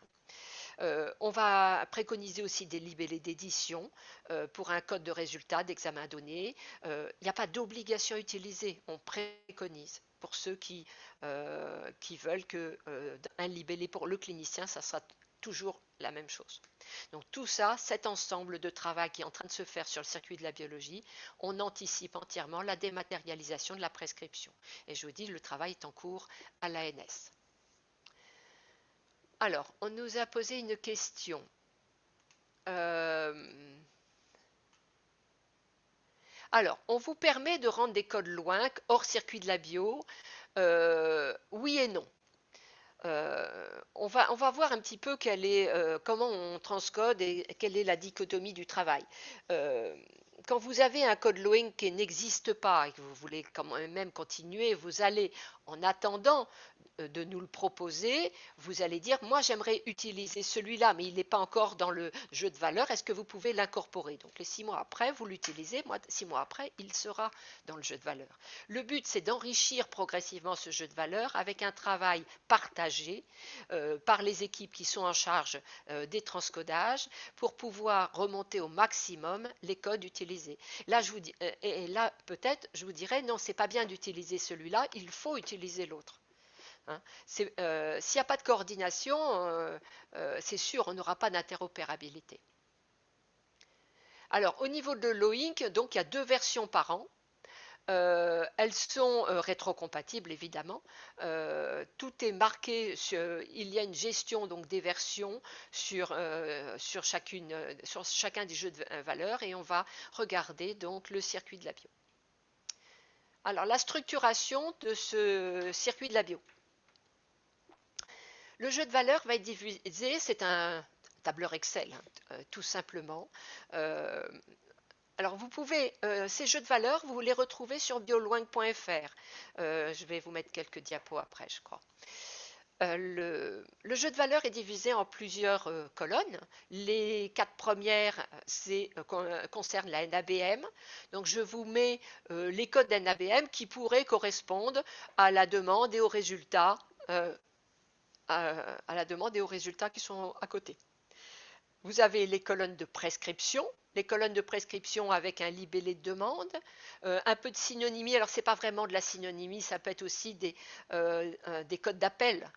On va préconiser aussi des libellés d'édition pour un code de résultat d'examen donné. Il n'y a pas d'obligation à utiliser, on préconise. Pour ceux qui veulent qu'un libellé pour le clinicien, ça sera toujours la même chose. Donc tout ça, cet ensemble de travail qui est en train de se faire sur le circuit de la biologie, on anticipe entièrement la dématérialisation de la prescription. Et je vous dis, le travail est en cours à l'ANS. Alors, on nous a posé une question. Alors, on vous permet de rendre des codes Loinc hors circuit de la bio? Oui et non. On va voir un petit peu comment on transcode et quelle est la dichotomie du travail. Quand vous avez un code Loing qui n'existe pas et que vous voulez quand même continuer, vous allez, en attendant de nous le proposer, vous allez dire, moi j'aimerais utiliser celui-là, mais il n'est pas encore dans le jeu de valeur, est-ce que vous pouvez l'incorporer? Donc les 6 mois après, vous l'utilisez, 6 mois après, il sera dans le jeu de valeur. Le but, c'est d'enrichir progressivement ce jeu de valeur avec un travail partagé par les équipes qui sont en charge des transcodages pour pouvoir remonter au maximum les codes utilisés. Là, peut-être, je vous dirais, non, c'est pas bien d'utiliser celui-là, il faut utiliser l'autre. hein. S'il n'y a pas de coordination, c'est sûr, on n'aura pas d'interopérabilité. Alors, au niveau de l'OINC, donc il y a 2 versions par an. Elles sont rétrocompatibles évidemment. Tout est marqué, il y a une gestion donc des versions sur chacun des jeux de valeurs et on va regarder donc le circuit de la bio. Alors la structuration de ce circuit de la bio. Le jeu de valeurs va être divisé, c'est un tableur Excel, tout simplement. Alors vous pouvez, ces jeux de valeurs, vous les retrouvez sur bioloing.fr. Je vais vous mettre quelques diapos après, je crois. Le jeu de valeurs est divisé en plusieurs colonnes. Les 4 premières concernent la NABM. Donc je vous mets les codes NABM qui pourraient correspondre à la demande et aux résultats, à la demande et aux résultats qui sont à côté. Vous avez les colonnes de prescription, les colonnes de prescription avec un libellé de demande, un peu de synonymie. Alors, ce n'est pas vraiment de la synonymie, ça peut être aussi des codes d'appel.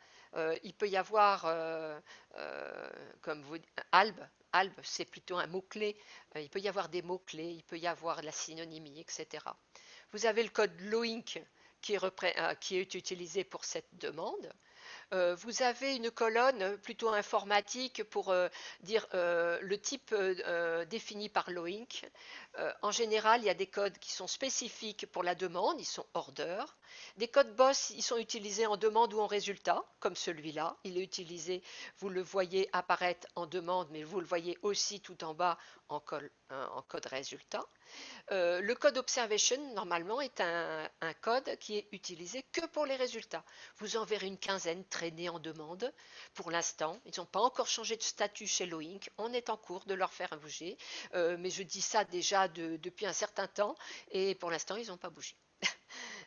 Il peut y avoir, comme vous ALB, c'est plutôt un mot-clé. Il peut y avoir des mots-clés, il peut y avoir de la synonymie, etc. Vous avez le code LOINC qui est utilisé pour cette demande. Vous avez une colonne plutôt informatique pour dire le type défini par l'OINC. En général, il y a des codes qui sont spécifiques pour la demande, ils sont order. Des codes BOSS, ils sont utilisés en demande ou en résultat, comme celui-là. Il est utilisé, vous le voyez apparaître en demande, mais vous le voyez aussi tout en bas en code résultat. Le code observation, normalement, est un code qui est utilisé que pour les résultats. Vous en verrez une quinzaine traînés en demande. Pour l'instant, ils n'ont pas encore changé de statut chez l'OINC. On est en cours de leur faire bouger. Mais je dis ça déjà depuis un certain temps. Et pour l'instant, ils n'ont pas bougé.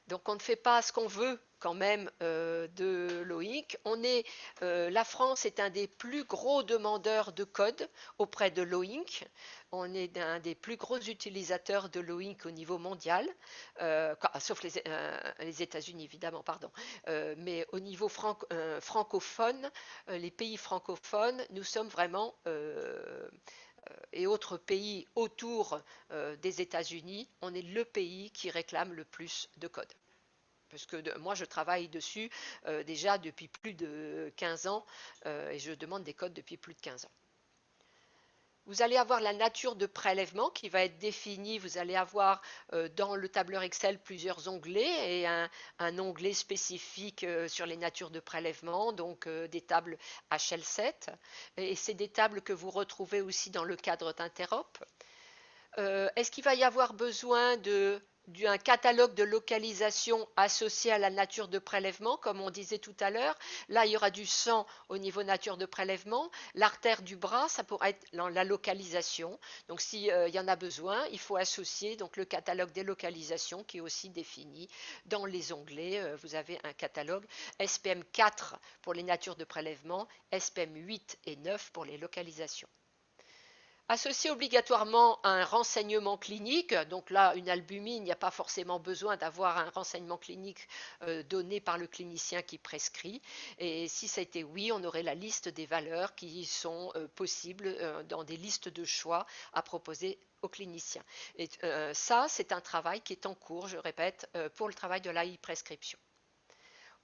Donc on ne fait pas ce qu'on veut quand même de l'OINC. La France est un des plus gros demandeurs de code auprès de l'OINC. On est un des plus gros utilisateurs de l'OINC au niveau mondial, sauf les États-Unis évidemment, pardon. Mais au niveau francophone, les pays francophones, nous sommes vraiment et autres pays autour des États-Unis, on est le pays qui réclame le plus de code. Parce que moi, je travaille dessus déjà depuis plus de 15 ans et je demande des codes depuis plus de 15 ans. Vous allez avoir la nature de prélèvement qui va être définie. Vous allez avoir dans le tableur Excel plusieurs onglets et un onglet spécifique sur les natures de prélèvement, donc des tables HL7. Et c'est des tables que vous retrouvez aussi dans le cadre d'Interop. Est-ce qu'il va y avoir besoin d'un catalogue de localisation associé à la nature de prélèvement, comme on disait tout à l'heure? Là, il y aura du sang au niveau nature de prélèvement. L'artère du bras, ça pourrait être la localisation. Donc, s'il y en a besoin, il faut associer donc, le catalogue des localisations qui est aussi défini dans les onglets. Vous avez un catalogue SPM 4 pour les natures de prélèvement, SPM 8 et 9 pour les localisations. Associé obligatoirement à un renseignement clinique, donc là une albumine, il n'y a pas forcément besoin d'avoir un renseignement clinique donné par le clinicien qui prescrit. Et si ça était oui, on aurait la liste des valeurs qui sont possibles dans des listes de choix à proposer aux cliniciens. Et ça, c'est un travail qui est en cours, je répète, pour le travail de l'AI-prescription.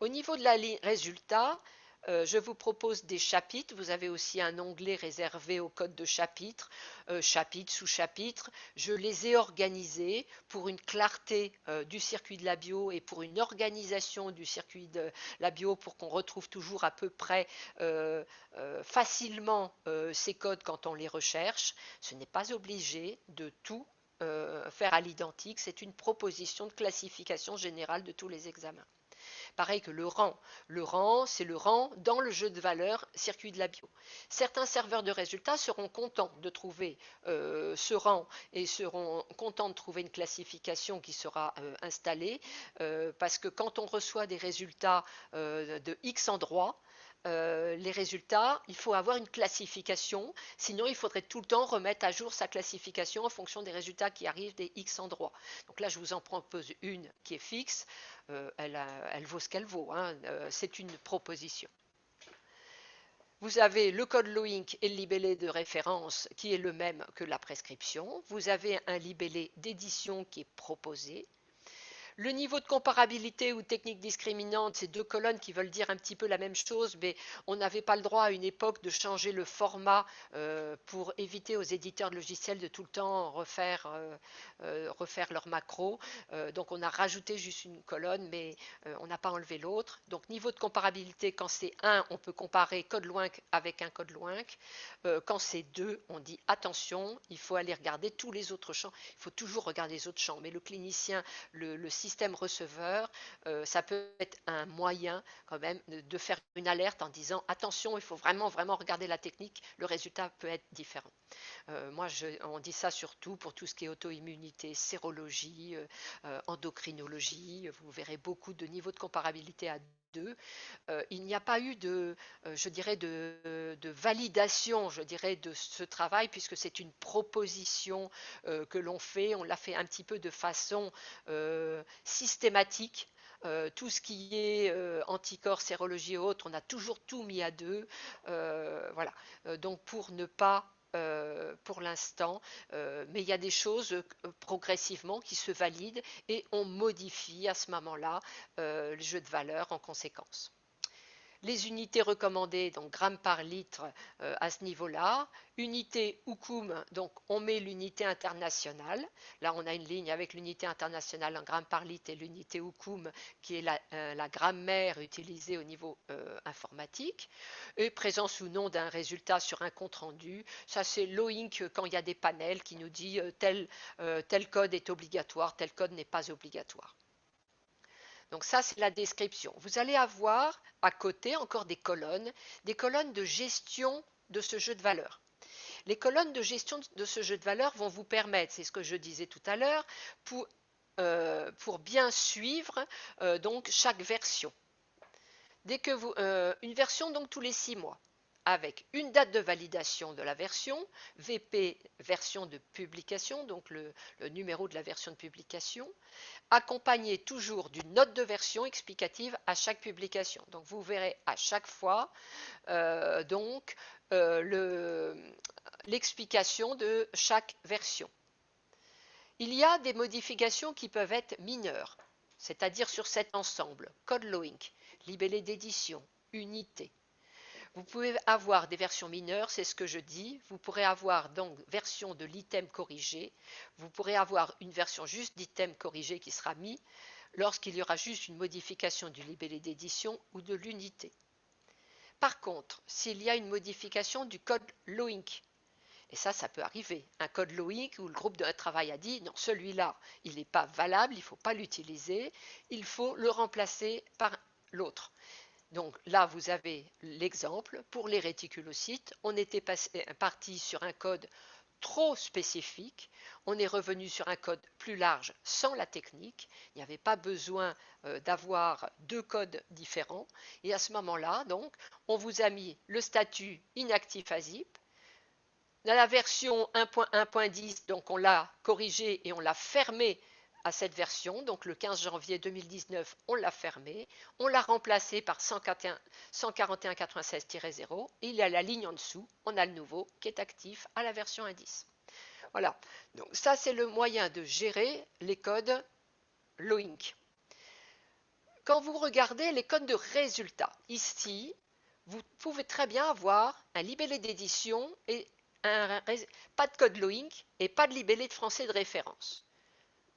Au niveau de la résultat, je vous propose des chapitres. Vous avez aussi un onglet réservé au code de chapitre, chapitre, sous-chapitre. Je les ai organisés pour une clarté du circuit de la bio et pour une organisation du circuit de la bio pour qu'on retrouve toujours à peu près facilement ces codes quand on les recherche. Ce n'est pas obligé de tout faire à l'identique. C'est une proposition de classification générale de tous les examens. Pareil que le rang. Le rang, c'est le rang dans le jeu de valeurs circuit de la bio. Certains serveurs de résultats seront contents de trouver ce rang et seront contents de trouver une classification qui sera installée parce que quand on reçoit des résultats de X endroits, les résultats, il faut avoir une classification, sinon il faudrait tout le temps remettre à jour sa classification en fonction des résultats qui arrivent des X endroits. Donc là, je vous en propose une qui est fixe, elle vaut ce qu'elle vaut, hein. C'est une proposition. Vous avez le code LOINC et le libellé de référence qui est le même que la prescription. Vous avez un libellé d'édition qui est proposé. Le niveau de comparabilité ou technique discriminante, c'est deux colonnes qui veulent dire un petit peu la même chose, mais on n'avait pas le droit à une époque de changer le format pour éviter aux éditeurs de logiciels de tout le temps refaire leur macro. Donc on a rajouté juste une colonne, mais on n'a pas enlevé l'autre. Donc niveau de comparabilité, quand c'est 1, on peut comparer code LOINC avec un code LOINC. Quand c'est 2, on dit attention, il faut aller regarder tous les autres champs. Il faut toujours regarder les autres champs, mais le clinicien, le système receveur, ça peut être un moyen quand même de faire une alerte en disant attention, il faut vraiment regarder la technique, le résultat peut être différent. On dit ça surtout pour tout ce qui est auto-immunité, sérologie, endocrinologie. Vous verrez beaucoup de niveaux de comparabilité à 2. Il n'y a pas eu je dirais, de validation, je dirais, de ce travail, puisque c'est une proposition que l'on fait. On l'a fait un petit peu de façon systématique. Tout ce qui est anticorps, sérologie et autres, on a toujours tout mis à 2. Voilà. Donc pour ne pas pour l'instant, mais il y a des choses progressivement qui se valident et on modifie à ce moment-là le jeu de valeur en conséquence. Les unités recommandées, donc grammes par litre à ce niveau-là. Unité Oukoum, donc on met l'unité internationale. Là, on a une ligne avec l'unité internationale en grammes par litre et l'unité Oukoum qui est la grammaire utilisée au niveau informatique. Et présence ou non d'un résultat sur un compte-rendu. Ça, c'est l'OINC quand il y a des panels qui nous dit tel code est obligatoire, tel code n'est pas obligatoire. Donc ça, c'est la description. Vous allez avoir à côté encore des colonnes de gestion de ce jeu de valeurs. Les colonnes de gestion de ce jeu de valeurs vont vous permettre, c'est ce que je disais tout à l'heure, pour bien suivre donc chaque version. Une version donc tous les 6 mois, avec une date de validation de la version, VP version de publication, donc le numéro de la version de publication, accompagné toujours d'une note de version explicative à chaque publication. Donc vous verrez à chaque fois l'explication de chaque version. Il y a des modifications qui peuvent être mineures, c'est-à-dire sur cet ensemble, code LOINC, libellé d'édition, unité. Vous pouvez avoir des versions mineures, c'est ce que je dis. Vous pourrez avoir donc version de l'item corrigé. Vous pourrez avoir une version juste d'item corrigé qui sera mis lorsqu'il y aura juste une modification du libellé d'édition ou de l'unité. Par contre, s'il y a une modification du code LOINC, et ça peut arriver, un code LOINC où le groupe de travail a dit non, celui-là, il n'est pas valable, il ne faut pas l'utiliser, il faut le remplacer par l'autre. Donc là, vous avez l'exemple. Pour les réticulocytes, on était parti sur un code trop spécifique. On est revenu sur un code plus large sans la technique. Il n'y avait pas besoin d'avoir 2 codes différents. Et à ce moment-là, donc, on vous a mis le statut inactif à zip. Dans la version 1.1.10, donc on l'a corrigé et on l'a fermé à cette version, donc le 15 janvier 2019, on l'a fermé, on l'a remplacé par 141.96-0, et il y a la ligne en dessous, on a le nouveau qui est actif à la version 1.10. Voilà, donc ça c'est le moyen de gérer les codes LOINC. Quand vous regardez les codes de résultats, ici, vous pouvez très bien avoir un libellé d'édition et pas de code LOINC et pas de libellé de français de référence.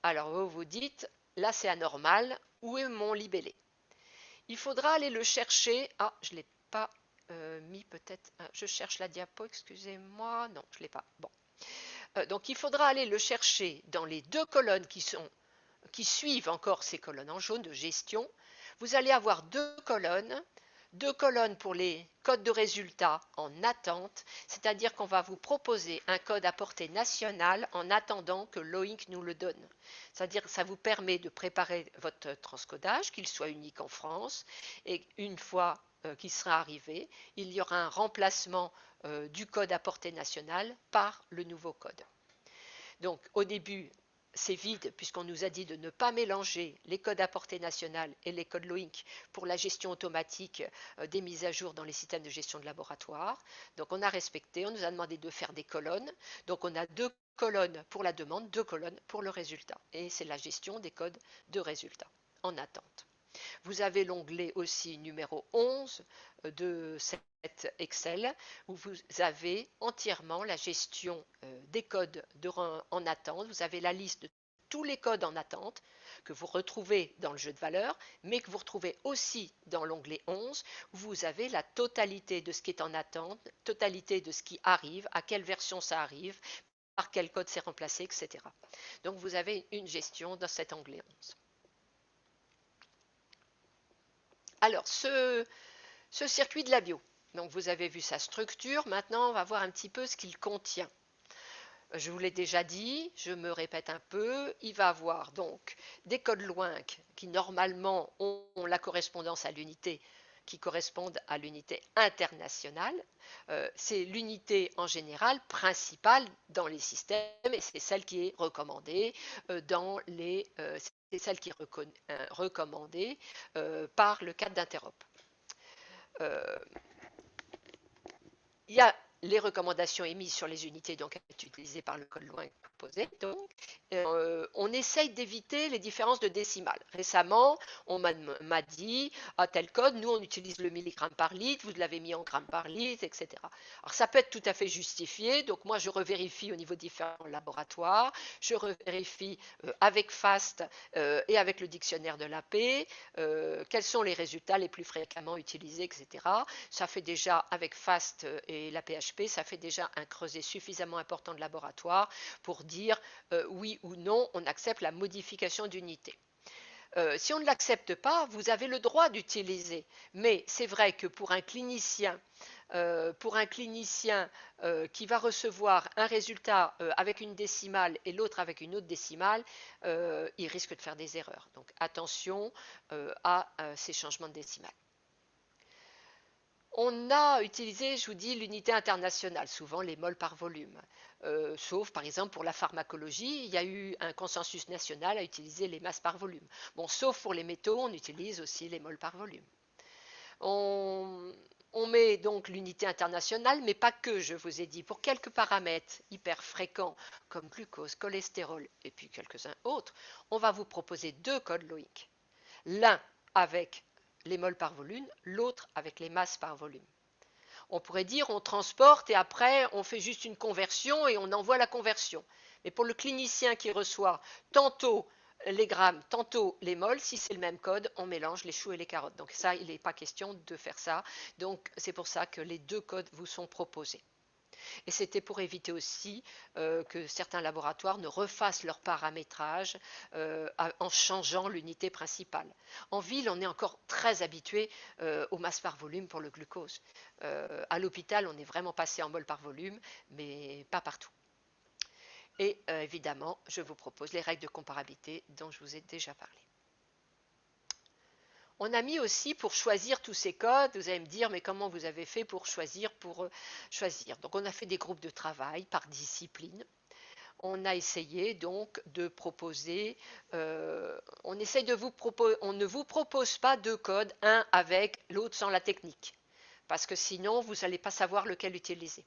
Alors vous vous dites, là c'est anormal, où est mon libellé? Il faudra aller le chercher. Ah, je ne l'ai pas mis peut-être. Je cherche la diapo, excusez-moi. Non, je ne l'ai pas. Bon. Donc il faudra aller le chercher dans les 2 colonnes qui suivent encore ces colonnes en jaune de gestion. Vous allez avoir 2 colonnes. 2 colonnes pour les codes de résultats en attente, c'est-à-dire qu'on va vous proposer un code à portée nationale en attendant que l'OINC nous le donne. C'est-à-dire que ça vous permet de préparer votre transcodage, qu'il soit unique en France, et une fois qui sera arrivé, il y aura un remplacement du code à portée nationale par le nouveau code. Donc au début, c'est vide puisqu'on nous a dit de ne pas mélanger les codes à portée nationale et les codes LOINC pour la gestion automatique des mises à jour dans les systèmes de gestion de laboratoire. Donc on a respecté, on nous a demandé de faire des colonnes. Donc on a 2 colonnes pour la demande, 2 colonnes pour le résultat. Et c'est la gestion des codes de résultat en attente. Vous avez l'onglet aussi numéro 11 de cette Excel où vous avez entièrement la gestion des codes en attente. Vous avez la liste de tous les codes en attente que vous retrouvez dans le jeu de valeurs, mais que vous retrouvez aussi dans l'onglet 11, où vous avez la totalité de ce qui est en attente, totalité de ce qui arrive, à quelle version ça arrive, par quel code c'est remplacé, etc. Donc vous avez une gestion dans cet onglet 11. Alors, ce circuit de la bio, donc vous avez vu sa structure, maintenant on va voir un petit peu ce qu'il contient. Je vous l'ai déjà dit, je me répète un peu, il va avoir donc des codes LOINC qui normalement ont la correspondance à l'unité qui correspondent à l'unité internationale. C'est l'unité en général principale dans les systèmes et c'est celle qui est recommandée dans les c'est celle qui est recommandée par le cadre d'interop. Il y a les recommandations émises sur les unités donc utilisées par le code LOINC proposé. Donc, on essaye d'éviter les différences de décimales. Récemment, on m'a dit à tel code, nous on utilise le milligramme par litre, vous l'avez mis en grammes par litre, etc. Alors ça peut être tout à fait justifié. Donc moi je revérifie au niveau de différents laboratoires, je revérifie avec FAST et avec le dictionnaire de l'AP quels sont les résultats les plus fréquemment utilisés, etc. Ça fait déjà avec FAST et la PHP, ça fait déjà un creuset suffisamment important de laboratoire pour dire oui ou non, on accepte la modification d'unité. Si on ne l'accepte pas, vous avez le droit d'utiliser. Mais c'est vrai que pour un clinicien qui va recevoir un résultat avec une décimale et l'autre avec une autre décimale, il risque de faire des erreurs. Donc attention à ces changements de décimale. On a utilisé, je vous dis, l'unité internationale, souvent les moles par volume. Sauf, par exemple, pour la pharmacologie, il y a eu un consensus national à utiliser les masses par volume. Bon, sauf pour les métaux, on utilise aussi les moles par volume. On met donc l'unité internationale, mais pas que, je vous ai dit. Pour quelques paramètres hyper fréquents, comme glucose, cholestérol et puis quelques-uns autres, on va vous proposer 2 codes LOIC. L'un avec les moles par volume, l'autre avec les masses par volume. On pourrait dire on transporte et après on fait juste une conversion et on envoie la conversion. Mais pour le clinicien qui reçoit tantôt les grammes, tantôt les moles, si c'est le même code, on mélange les choux et les carottes. Donc ça, il n'est pas question de faire ça. Donc c'est pour ça que les 2 codes vous sont proposés. Et c'était pour éviter aussi que certains laboratoires ne refassent leur paramétrage en changeant l'unité principale. En ville, on est encore très habitué aux masses par volume pour le glucose. À l'hôpital, on est vraiment passé en mol par volume, mais pas partout. Et évidemment, je vous propose les règles de comparabilité dont je vous ai déjà parlé. On a mis aussi pour choisir tous ces codes, vous allez me dire, mais comment vous avez fait pour choisir, Donc on a fait des groupes de travail par discipline. On a essayé donc de proposer, on ne vous propose pas 2 codes, un avec l'autre sans la technique, parce que sinon vous n'allez pas savoir lequel utiliser.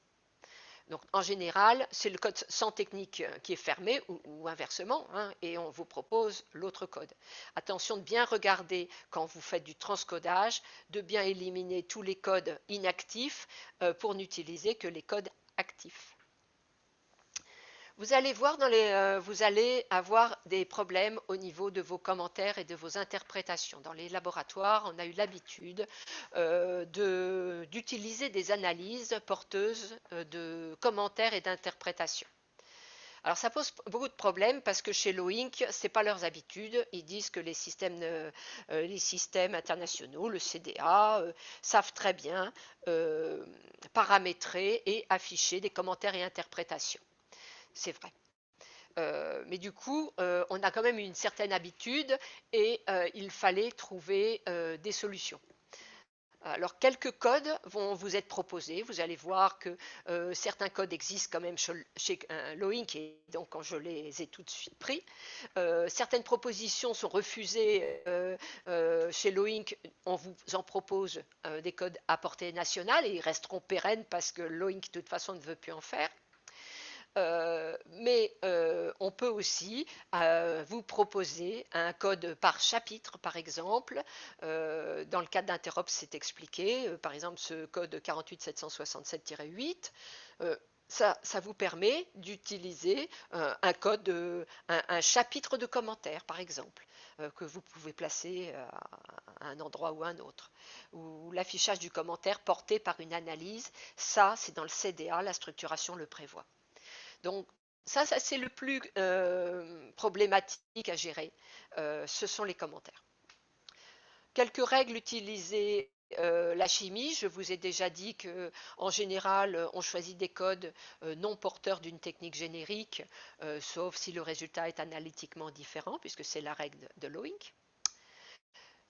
Donc, en général, c'est le code sans technique qui est fermé ou inversement, hein, et on vous propose l'autre code. Attention de bien regarder quand vous faites du transcodage, de bien éliminer tous les codes inactifs pour n'utiliser que les codes actifs. Vous allez voir, vous allez avoir des problèmes au niveau de vos commentaires et de vos interprétations. Dans les laboratoires, on a eu l'habitude d'utiliser des analyses porteuses de commentaires et d'interprétations. Alors ça pose beaucoup de problèmes parce que chez LOINC, ce n'est pas leurs habitudes. Ils disent que les systèmes internationaux, le CDA, savent très bien paramétrer et afficher des commentaires et interprétations. C'est vrai. Mais du coup, on a quand même une certaine habitude et il fallait trouver des solutions. Alors, quelques codes vont vous être proposés. Vous allez voir que certains codes existent quand même chez Loink, et donc quand je les ai tout de suite pris. Certaines propositions sont refusées chez Loink. On vous en propose des codes à portée nationale et ils resteront pérennes parce que Loink, de toute façon, ne veut plus en faire. Mais on peut aussi vous proposer un code par chapitre, par exemple. Dans le cadre d'Interop, c'est expliqué. Par exemple, ce code 48767-8, ça vous permet d'utiliser un code, un chapitre de commentaires, par exemple, que vous pouvez placer à un endroit ou à un autre. Ou l'affichage du commentaire porté par une analyse, ça, c'est dans le CDA, la structuration le prévoit. Donc, ça c'est le plus problématique à gérer. Ce sont les commentaires. Quelques règles utilisées. La chimie, je vous ai déjà dit qu'en général, on choisit des codes non porteurs d'une technique générique, sauf si le résultat est analytiquement différent, puisque c'est la règle de Loink.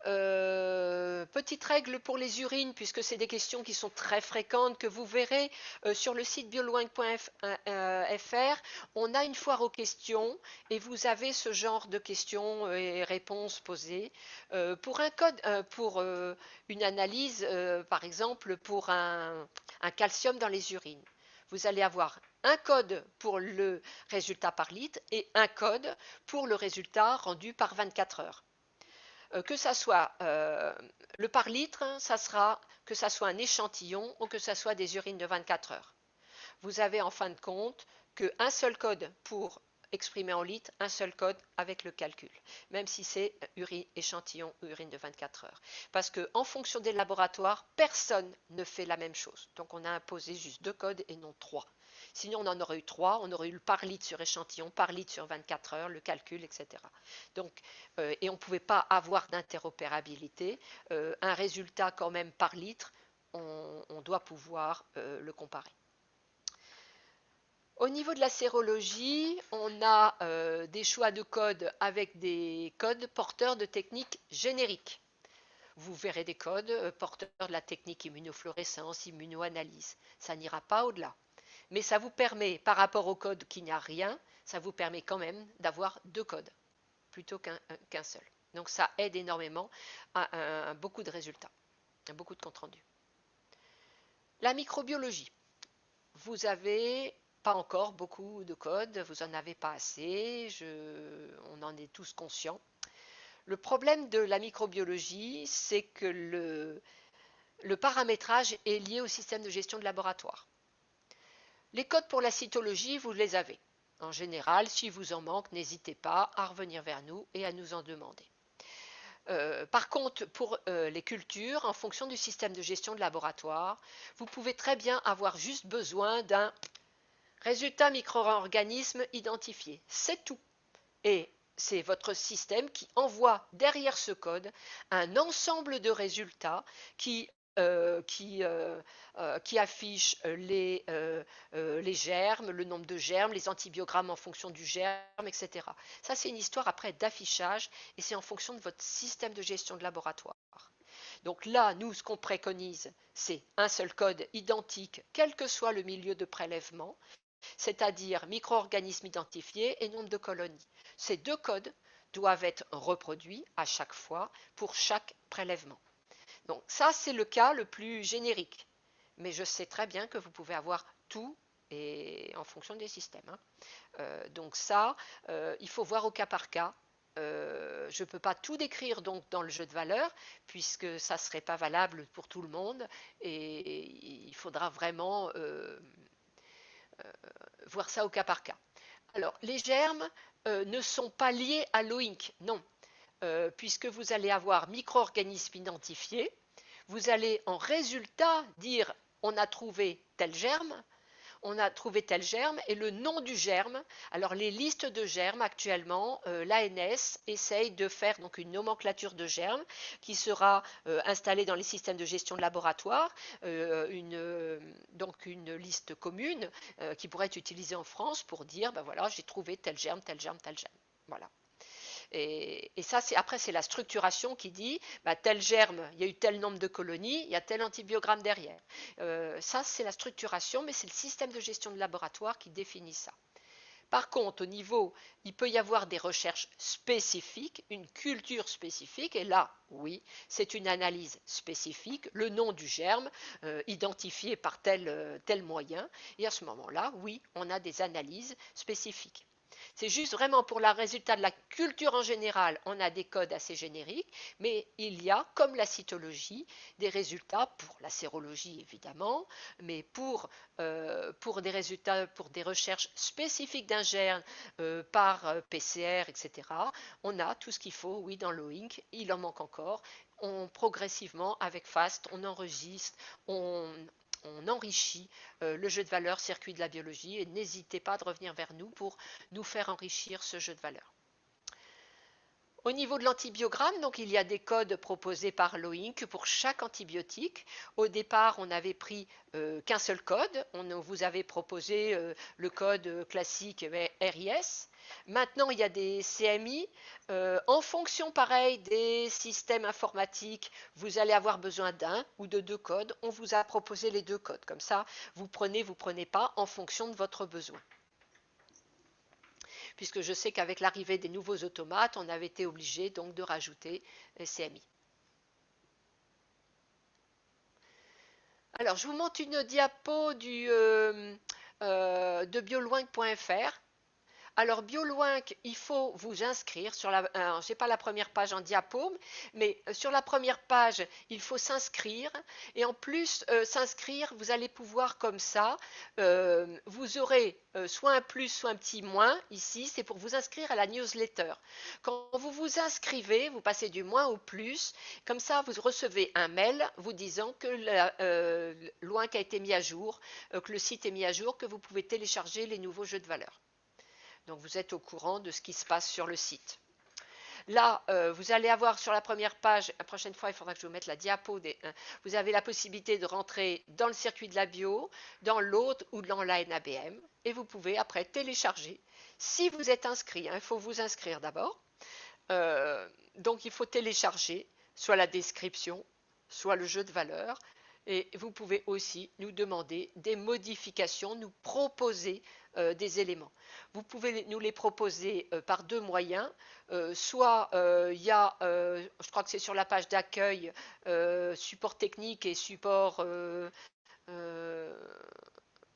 Petite règle pour les urines, puisque c'est des questions qui sont très fréquentes, que vous verrez sur le site bioloink.fr. On a une foire aux questions et vous avez ce genre de questions et réponses posées. Pour un code, pour une analyse, par exemple, pour un calcium dans les urines, vous allez avoir un code pour le résultat par litre et un code pour le résultat rendu par 24 heures. Que ça soit le par litre, ça sera que ça soit un échantillon ou que ça soit des urines de 24 heures. Vous avez en fin de compte qu'un seul code pour exprimer en litres, un seul code avec le calcul, même si c'est échantillon ou urine de 24 heures. Parce qu'en fonction des laboratoires, personne ne fait la même chose. Donc on a imposé juste 2 codes et non 3. Sinon, on en aurait eu 3. On aurait eu le par litre sur échantillon, par litre sur 24 heures, le calcul, etc. Donc, et on ne pouvait pas avoir d'interopérabilité. Un résultat quand même par litre, on doit pouvoir le comparer. Au niveau de la sérologie, on a des choix de codes avec des codes porteurs de techniques génériques. Vous verrez des codes porteurs de la technique immunofluorescence, immunoanalyse. Ça n'ira pas au-delà. Mais ça vous permet, par rapport au code qui n'y a rien, ça vous permet quand même d'avoir 2 codes plutôt qu'un seul. Donc ça aide énormément à beaucoup de résultats, à beaucoup de comptes rendus. La microbiologie. Vous avez pas encore beaucoup de codes, vous n'en avez pas assez, on en est tous conscients. Le problème de la microbiologie, c'est que le paramétrage est lié au système de gestion de laboratoire. Les codes pour la cytologie, vous les avez. En général, s'il vous en manque, n'hésitez pas à revenir vers nous et à nous en demander. Par contre, pour les cultures, en fonction du système de gestion de laboratoire, vous pouvez très bien avoir juste besoin d'un résultat micro-organisme identifié. C'est tout. Et c'est votre système qui envoie derrière ce code un ensemble de résultats qui affiche les germes, le nombre de germes, les antibiogrammes en fonction du germe, etc. Ça, c'est une histoire après d'affichage et c'est en fonction de votre système de gestion de laboratoire. Donc là, nous, ce qu'on préconise, c'est un seul code identique, quel que soit le milieu de prélèvement, c'est-à-dire micro-organismes identifiés et nombre de colonies. Ces 2 codes doivent être reproduits à chaque fois pour chaque prélèvement. Donc ça, c'est le cas le plus générique. Mais je sais très bien que vous pouvez avoir tout et en fonction des systèmes. Donc ça, il faut voir au cas par cas. Je ne peux pas tout décrire donc dans le jeu de valeur puisque ça ne serait pas valable pour tout le monde et il faudra vraiment voir ça au cas par cas. Alors, les germes ne sont pas liés à l'OINC, non, puisque vous allez avoir micro-organismes identifiés, vous allez en résultat dire on a trouvé tel germe, on a trouvé tel germe et le nom du germe. Alors les listes de germes actuellement, l'ANS essaye de faire donc une nomenclature de germes qui sera installée dans les systèmes de gestion de laboratoire, donc une liste commune qui pourrait être utilisée en France pour dire ben voilà j'ai trouvé tel germe, tel germe, tel germe. Voilà. Et ça, après, c'est la structuration qui dit, bah, tel germe, il y a eu tel nombre de colonies, il y a tel antibiogramme derrière. Ça, c'est la structuration, mais c'est le système de gestion de laboratoire qui définit ça. Par contre, au niveau, il peut y avoir des recherches spécifiques, une culture spécifique, et là, oui, c'est une analyse spécifique, le nom du germe, identifié par tel moyen, et à ce moment-là, oui, on a des analyses spécifiques. C'est juste vraiment pour le résultat de la culture en général, on a des codes assez génériques, mais il y a, comme la cytologie, des résultats pour la sérologie évidemment, mais pour des résultats, pour des recherches spécifiques d'un gène par PCR, etc., on a tout ce qu'il faut, oui, dans l'OINC, il en manque encore. Progressivement, avec FAST, on enregistre, on enrichit le jeu de valeur circuit de la biologie et n'hésitez pas de revenir vers nous pour nous faire enrichir ce jeu de valeur. Au niveau de l'antibiogramme, donc il y a des codes proposés par l'OINC pour chaque antibiotique. Au départ, on n'avait pris qu'un seul code. On vous avait proposé le code classique RIS. Maintenant, il y a des CMI. En fonction, pareil, des systèmes informatiques, vous allez avoir besoin d'un ou de deux codes. On vous a proposé les deux codes. Comme ça, vous prenez pas en fonction de votre besoin. Puisque je sais qu'avec l'arrivée des nouveaux automates, on avait été obligé donc de rajouter CMI. Alors, je vous montre une diapo de bioloinc.fr. Alors, BioLoinc, il faut vous inscrire sur la. Je n'ai pas la première page en diapo, mais sur la première page, il faut s'inscrire. Et en plus, s'inscrire, vous allez pouvoir comme ça. Vous aurez soit un plus, soit un petit moins. Ici, c'est pour vous inscrire à la newsletter. Quand vous vous inscrivez, vous passez du moins au plus. Comme ça, vous recevez un mail vous disant que Loinc a été mis à jour, que le site est mis à jour, que vous pouvez télécharger les nouveaux jeux de valeur. Donc vous êtes au courant de ce qui se passe sur le site. Là, vous allez avoir sur la première page, la prochaine fois, il faudra que je vous mette la diapo. Vous avez la possibilité de rentrer dans le circuit de la bio, dans l'autre ou dans la NABM. Et vous pouvez après télécharger. Si vous êtes inscrit, il faut vous inscrire d'abord. Donc il faut télécharger soit la description, soit le jeu de valeur. Et vous pouvez aussi nous demander des modifications, nous proposer des éléments. Vous pouvez nous les proposer par deux moyens. Soit il y a, je crois que c'est sur la page d'accueil, support technique et support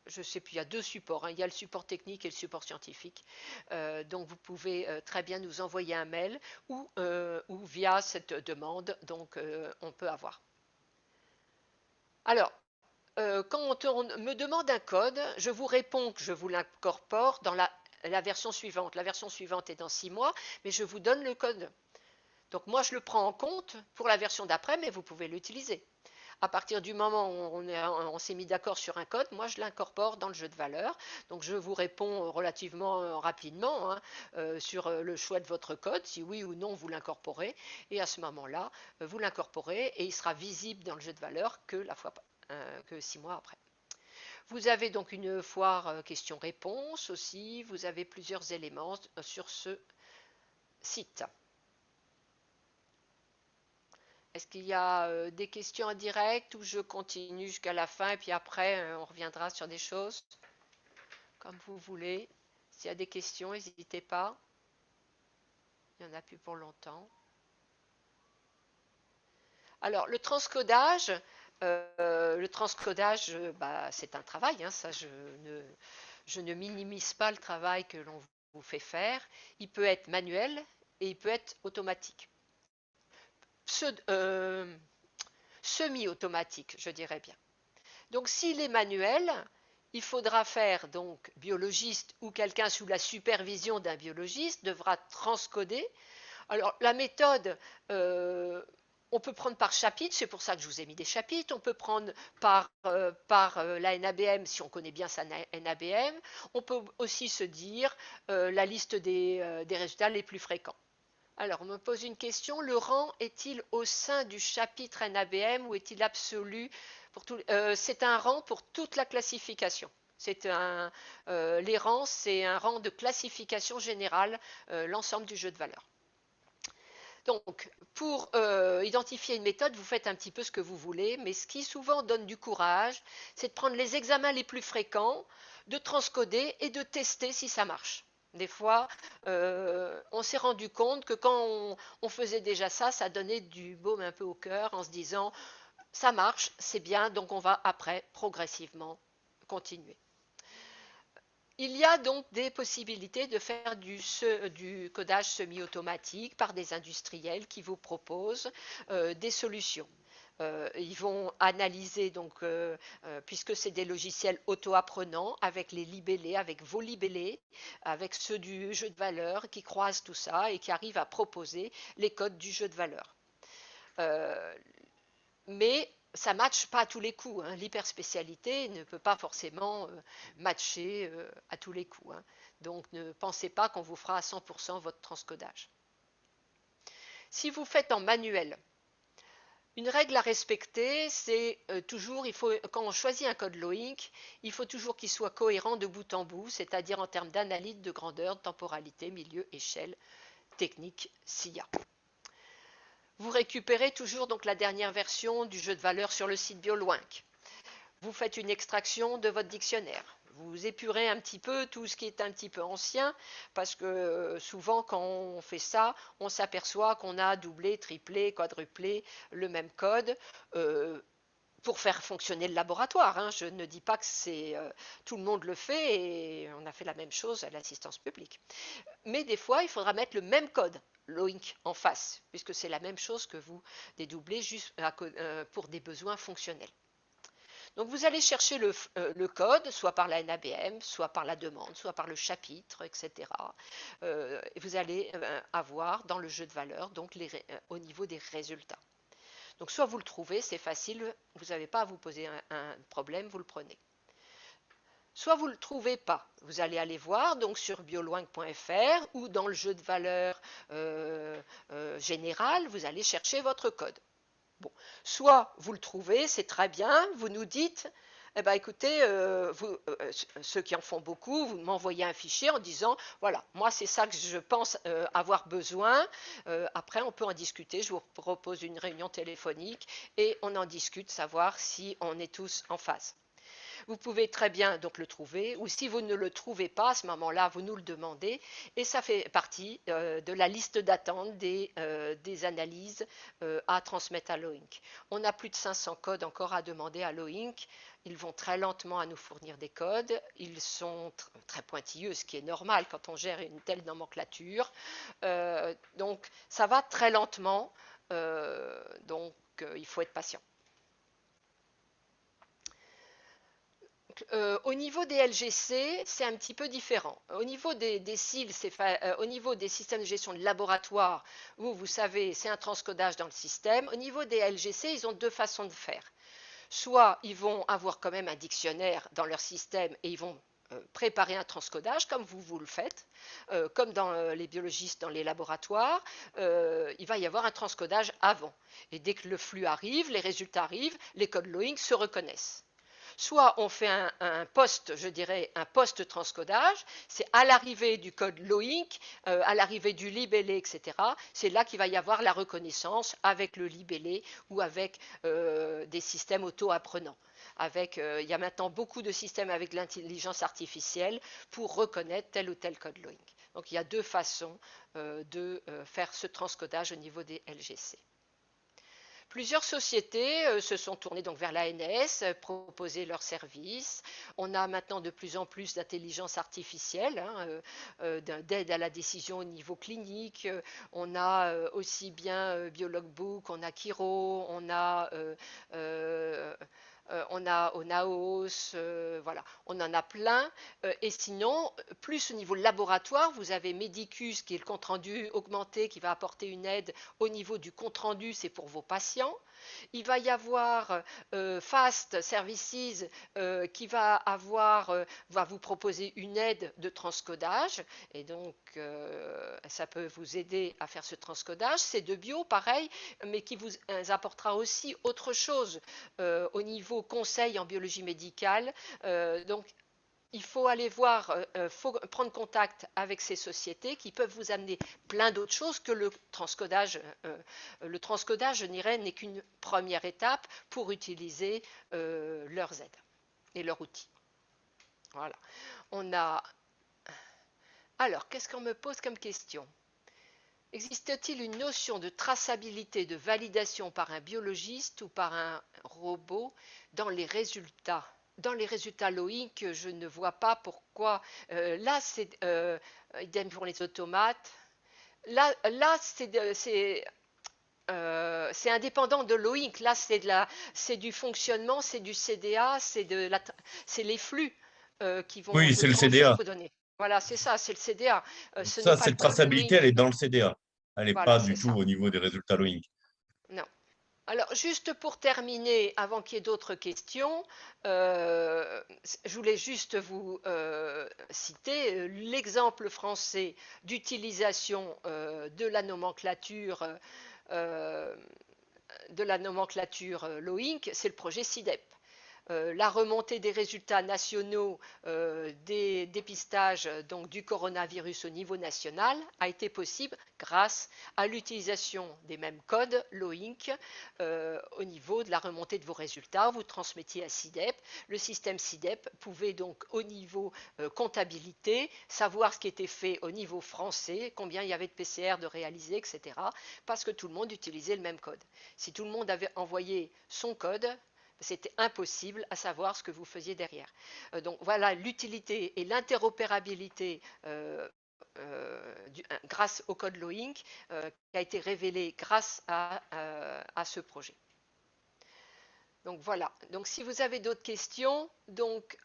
je ne sais plus, il y a deux supports, il y a le support technique et le support scientifique. Donc vous pouvez très bien nous envoyer un mail ou via cette demande, donc on peut avoir. Alors, quand on me demande un code, je vous réponds que je vous l'incorpore dans la version suivante. La version suivante est dans 6 mois, mais je vous donne le code. Donc moi, je le prends en compte pour la version d'après, mais vous pouvez l'utiliser. À partir du moment où on s'est mis d'accord sur un code, moi je l'incorpore dans le jeu de valeur. Donc je vous réponds relativement rapidement sur le choix de votre code, si oui ou non vous l'incorporez. Et à ce moment-là, vous l'incorporez et il sera visible dans le jeu de valeur que 6 mois après. Vous avez donc une foire questions-réponses aussi. Vous avez plusieurs éléments sur ce site. Est-ce qu'il y a des questions en direct ou je continue jusqu'à la fin et puis après on reviendra sur des choses comme vous voulez. S'il y a des questions, n'hésitez pas. Il n'y en a plus pour longtemps. Alors le transcodage, c'est un travail. Ça, je ne minimise pas le travail que l'on vous fait faire. Il peut être manuel et il peut être automatique. Semi-automatique, je dirais bien. Donc s'il est manuel, il faudra faire, donc biologiste ou quelqu'un sous la supervision d'un biologiste devra transcoder. Alors la méthode, on peut prendre par chapitre, c'est pour ça que je vous ai mis des chapitres, on peut prendre par la NABM si on connaît bien sa NABM, on peut aussi se dire la liste des résultats les plus fréquents. Alors, on me pose une question. Le rang est-il au sein du chapitre NABM ou est-il absolu pour tout c'est un rang pour toute la classification. Les rangs, c'est un rang de classification générale, l'ensemble du jeu de valeurs. Donc, pour identifier une méthode, vous faites un petit peu ce que vous voulez, mais ce qui souvent donne du courage, c'est de prendre les examens les plus fréquents, de transcoder et de tester si ça marche. Des fois, on s'est rendu compte que quand on faisait déjà ça, ça donnait du baume un peu au cœur en se disant, ça marche, c'est bien, donc on va après progressivement continuer. Il y a donc des possibilités de faire du codage semi-automatique par des industriels qui vous proposent des solutions. Ils vont analyser, donc, puisque c'est des logiciels auto-apprenants, avec les libellés, avec vos libellés, avec ceux du jeu de valeur, qui croisent tout ça et qui arrivent à proposer les codes du jeu de valeur. Euh, mais ça ne matche pas à tous les coups, hein. L'hyperspécialité ne peut pas forcément matcher à tous les coups, hein. Donc ne pensez pas qu'on vous fera à 100% votre transcodage. Si vous faites en manuel, une règle à respecter, c'est toujours, quand on choisit un code LOINC, il faut toujours qu'il soit cohérent de bout en bout, c'est-à-dire en termes d'analyse, de grandeur, de temporalité, milieu, échelle, technique, SIA. Vous récupérez toujours donc la dernière version du jeu de valeur sur le site BioLoinc. Vous faites une extraction de votre dictionnaire. Vous épurez un petit peu tout ce qui est un petit peu ancien, parce que souvent quand on fait ça, on s'aperçoit qu'on a doublé, triplé, quadruplé le même code. Pour faire fonctionner le laboratoire, hein. Je ne dis pas que c'est tout le monde le fait et on a fait la même chose à l'assistance publique. Mais des fois, il faudra mettre le même code LOINC en face, puisque c'est la même chose que vous dédoublez juste pour des besoins fonctionnels. Donc vous allez chercher le code, soit par la NABM, soit par la demande, soit par le chapitre, etc. Et vous allez avoir dans le jeu de valeur, donc au niveau des résultats. Donc soit vous le trouvez, c'est facile, vous n'avez pas à vous poser un problème, vous le prenez. Soit vous ne le trouvez pas, vous allez aller voir donc sur bioloinc.fr ou dans le jeu de valeur général, vous allez chercher votre code. Bon, soit vous le trouvez, c'est très bien, vous nous dites, eh ben, écoutez, ceux qui en font beaucoup, vous m'envoyez un fichier en disant, voilà, moi c'est ça que je pense avoir besoin. Après, on peut en discuter, je vous propose une réunion téléphonique et on en discute, savoir si on est tous en phase. Vous pouvez très bien donc le trouver, ou si vous ne le trouvez pas, à ce moment-là, vous nous le demandez, et ça fait partie de la liste d'attente des analyses à transmettre à l'OINC. On a plus de 500 codes encore à demander à l'OINC. Ils vont très lentement à nous fournir des codes. Ils sont très pointilleux, ce qui est normal quand on gère une telle nomenclature. Donc, ça va très lentement. Donc, il faut être patient. Au niveau des LGC, c'est un petit peu différent. Au niveau des SIL, au niveau des systèmes de gestion de laboratoire, vous savez, c'est un transcodage dans le système. Au niveau des LGC, ils ont deux façons de faire. Soit ils vont avoir quand même un dictionnaire dans leur système et ils vont préparer un transcodage comme vous le faites, comme dans les biologistes dans les laboratoires, il va y avoir un transcodage avant. Et dès que le flux arrive, les résultats arrivent, les codes LOINC se reconnaissent. Soit on fait un post, je dirais, un post-transcodage, c'est à l'arrivée du code LOINC, à l'arrivée du libellé, etc. C'est là qu'il va y avoir la reconnaissance avec le libellé ou avec des systèmes auto-apprenants. Il y a maintenant beaucoup de systèmes avec l'intelligence artificielle pour reconnaître tel ou tel code LOINC. Donc il y a deux façons de faire ce transcodage au niveau des LGC. Plusieurs sociétés se sont tournées donc vers l'ANS, proposer leurs services. On a maintenant de plus en plus d'intelligence artificielle, d'aide à la décision au niveau clinique. On a aussi bien Biologbook, on a Kiro, on a Onaos, voilà, on en a plein. Et sinon, plus au niveau laboratoire, vous avez Medicus qui est le compte-rendu augmenté qui va apporter une aide au niveau du compte-rendu, c'est pour vos patients. Il va y avoir Fast Services qui va vous proposer une aide de transcodage et donc ça peut vous aider à faire ce transcodage. C'est de bio, pareil, mais qui vous apportera aussi autre chose au niveau conseil en biologie médicale. Donc il faut aller voir, faut prendre contact avec ces sociétés qui peuvent vous amener plein d'autres choses que le transcodage. Le transcodage, je dirais, n'est qu'une première étape pour utiliser leurs aides et leurs outils. Voilà. On a. Alors, qu'est-ce qu'on me pose comme question? Existe-t-il une notion de traçabilité, de validation par un biologiste ou par un robot dans les résultats? Dans les résultats LOIC, je ne vois pas pourquoi. Là, c'est idem pour les automates. Là c'est indépendant de LOIC. Là, c'est du fonctionnement, c'est du CDA, c'est les flux qui vont, Oui, je c'est le pense, CDA. vous donner. Voilà, c'est ça, c'est le CDA. Ce n'est Ça, pas le cette code traçabilité, elle LOIC. est dans le CDA. Elle n'est Voilà, pas c'est du tout ça. au niveau des résultats Loïc. Non. Alors, juste pour terminer, avant qu'il y ait d'autres questions, je voulais juste vous citer l'exemple français d'utilisation euh, de la nomenclature LOINC, c'est le projet CIDEP. La remontée des résultats nationaux des dépistages donc, du coronavirus au niveau national a été possible grâce à l'utilisation des mêmes codes LOINC au niveau de la remontée de vos résultats. Vous transmettiez à CIDEP. Le système CIDEP pouvait donc au niveau comptabilité savoir ce qui était fait au niveau français, combien il y avait de PCR de réaliser, etc. Parce que tout le monde utilisait le même code. Si tout le monde avait envoyé son code, c'était impossible à savoir ce que vous faisiez derrière. Donc voilà l'utilité et l'interopérabilité grâce au code LOINC qui a été révélé grâce à ce projet. Donc voilà. Donc si vous avez d'autres questions, donc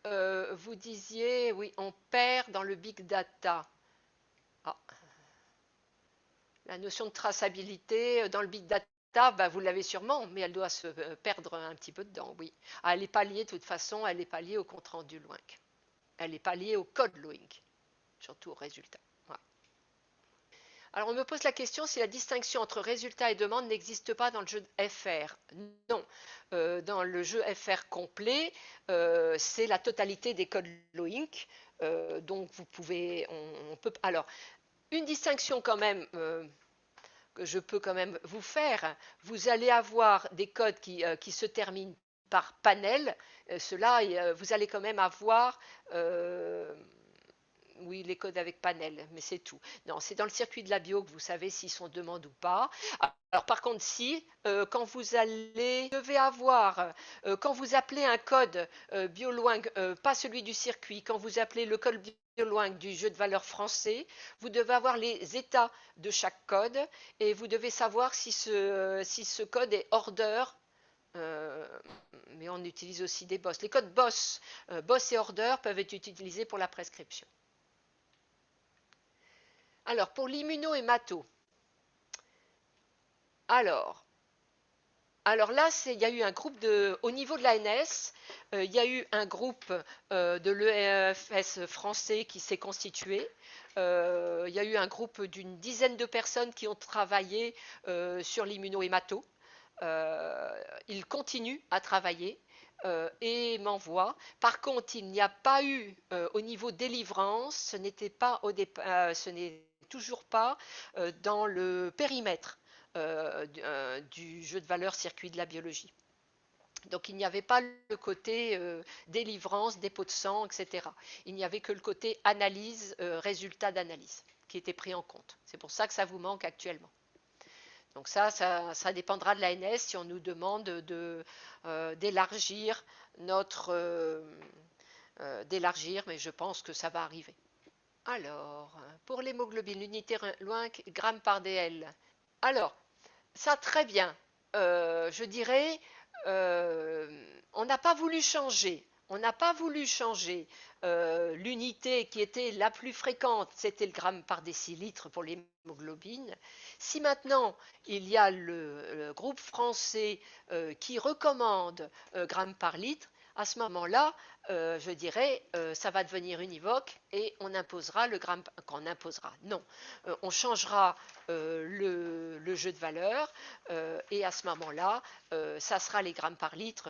vous disiez oui, on perd dans le big data. Ah. La notion de traçabilité dans le big data. Bah, vous l'avez sûrement, mais elle doit se perdre un petit peu dedans, oui. Ah, elle n'est pas liée de toute façon, elle n'est pas liée au compte rendu LOINC. Elle n'est pas liée au code LOINC, surtout au résultat. Voilà. Alors on me pose la question si la distinction entre résultat et demande n'existe pas dans le jeu FR. Non. Dans le jeu FR complet, c'est la totalité des codes LOINC. Donc vous pouvez, on peut. Alors une distinction quand même que je peux quand même vous faire, vous allez avoir des codes qui se terminent par panel. Cela, vous allez quand même avoir oui, les codes avec panel, mais c'est tout. Non, c'est dans le circuit de la bio que vous savez s'ils sont demande ou pas. Alors par contre, si, quand vous devez avoir, quand vous appelez un code BioLoing, pas celui du circuit, quand vous appelez le code BioLoing du jeu de valeurs français, vous devez avoir les états de chaque code et vous devez savoir si ce code est order. Mais on utilise aussi des boss. Les codes boss et order peuvent être utilisés pour la prescription. Alors, pour l'immunohémato, alors, là, il y a eu un groupe au niveau de l'ANS, il y a eu un groupe de l'EFS français qui s'est constitué. Il y a eu un groupe d'une dizaine de personnes qui ont travaillé sur l'immunohémato. Ils continuent à travailler et m'envoient. Par contre, il n'y a pas eu au niveau délivrance, ce n'était pas au départ, ce n'est toujours pas dans le périmètre du jeu de valeur circuit de la biologie. Donc il n'y avait pas le côté délivrance, dépôt de sang, etc. Il n'y avait que le côté analyse, résultat d'analyse qui était pris en compte. C'est pour ça que ça vous manque actuellement. Donc ça dépendra de l'ANS si on nous demande d'élargir d'élargir, mais je pense que ça va arriver. Alors, pour l'hémoglobine, l'unité LOINC, grammes par DL. Alors, ça très bien. Je dirais, on n'a pas voulu changer. On n'a pas voulu changer l'unité qui était la plus fréquente, c'était le gramme par décilitre pour l'hémoglobine. Si maintenant il y a le groupe français qui recommande grammes par litre, à ce moment-là, je dirais, ça va devenir univoque et on imposera le gramme. Qu'on imposera, non. On changera le jeu de valeur et à ce moment-là, ça sera les grammes par litre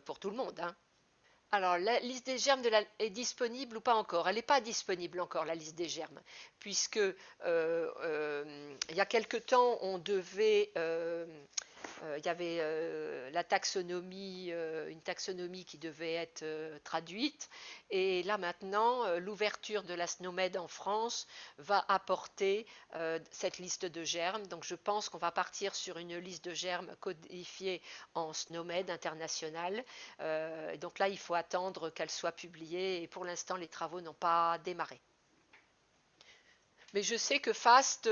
pour tout le monde. Hein. Alors, la liste des germes est disponible ou pas encore? Elle n'est pas disponible encore, la liste des germes, puisque il y a quelque temps, il y avait la taxonomie, une taxonomie qui devait être traduite. Et là maintenant, l'ouverture de la SNOMED en France va apporter cette liste de germes. Donc je pense qu'on va partir sur une liste de germes codifiée en SNOMED international. Donc là, il faut attendre qu'elle soit publiée. Et pour l'instant, les travaux n'ont pas démarré. Mais je sais que FAST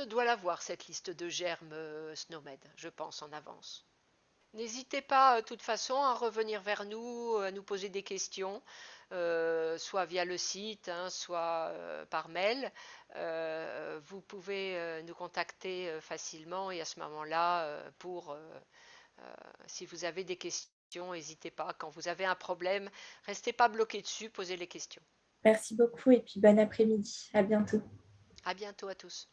doit l'avoir, cette liste de germes SNOMED, je pense, en avance. N'hésitez pas, de toute façon, à revenir vers nous, à nous poser des questions, soit via le site, hein, soit par mail. Vous pouvez nous contacter facilement et à ce moment-là, si vous avez des questions, n'hésitez pas. Quand vous avez un problème, restez pas bloqué dessus, posez les questions. Merci beaucoup et puis bon après-midi. À bientôt. À bientôt à tous.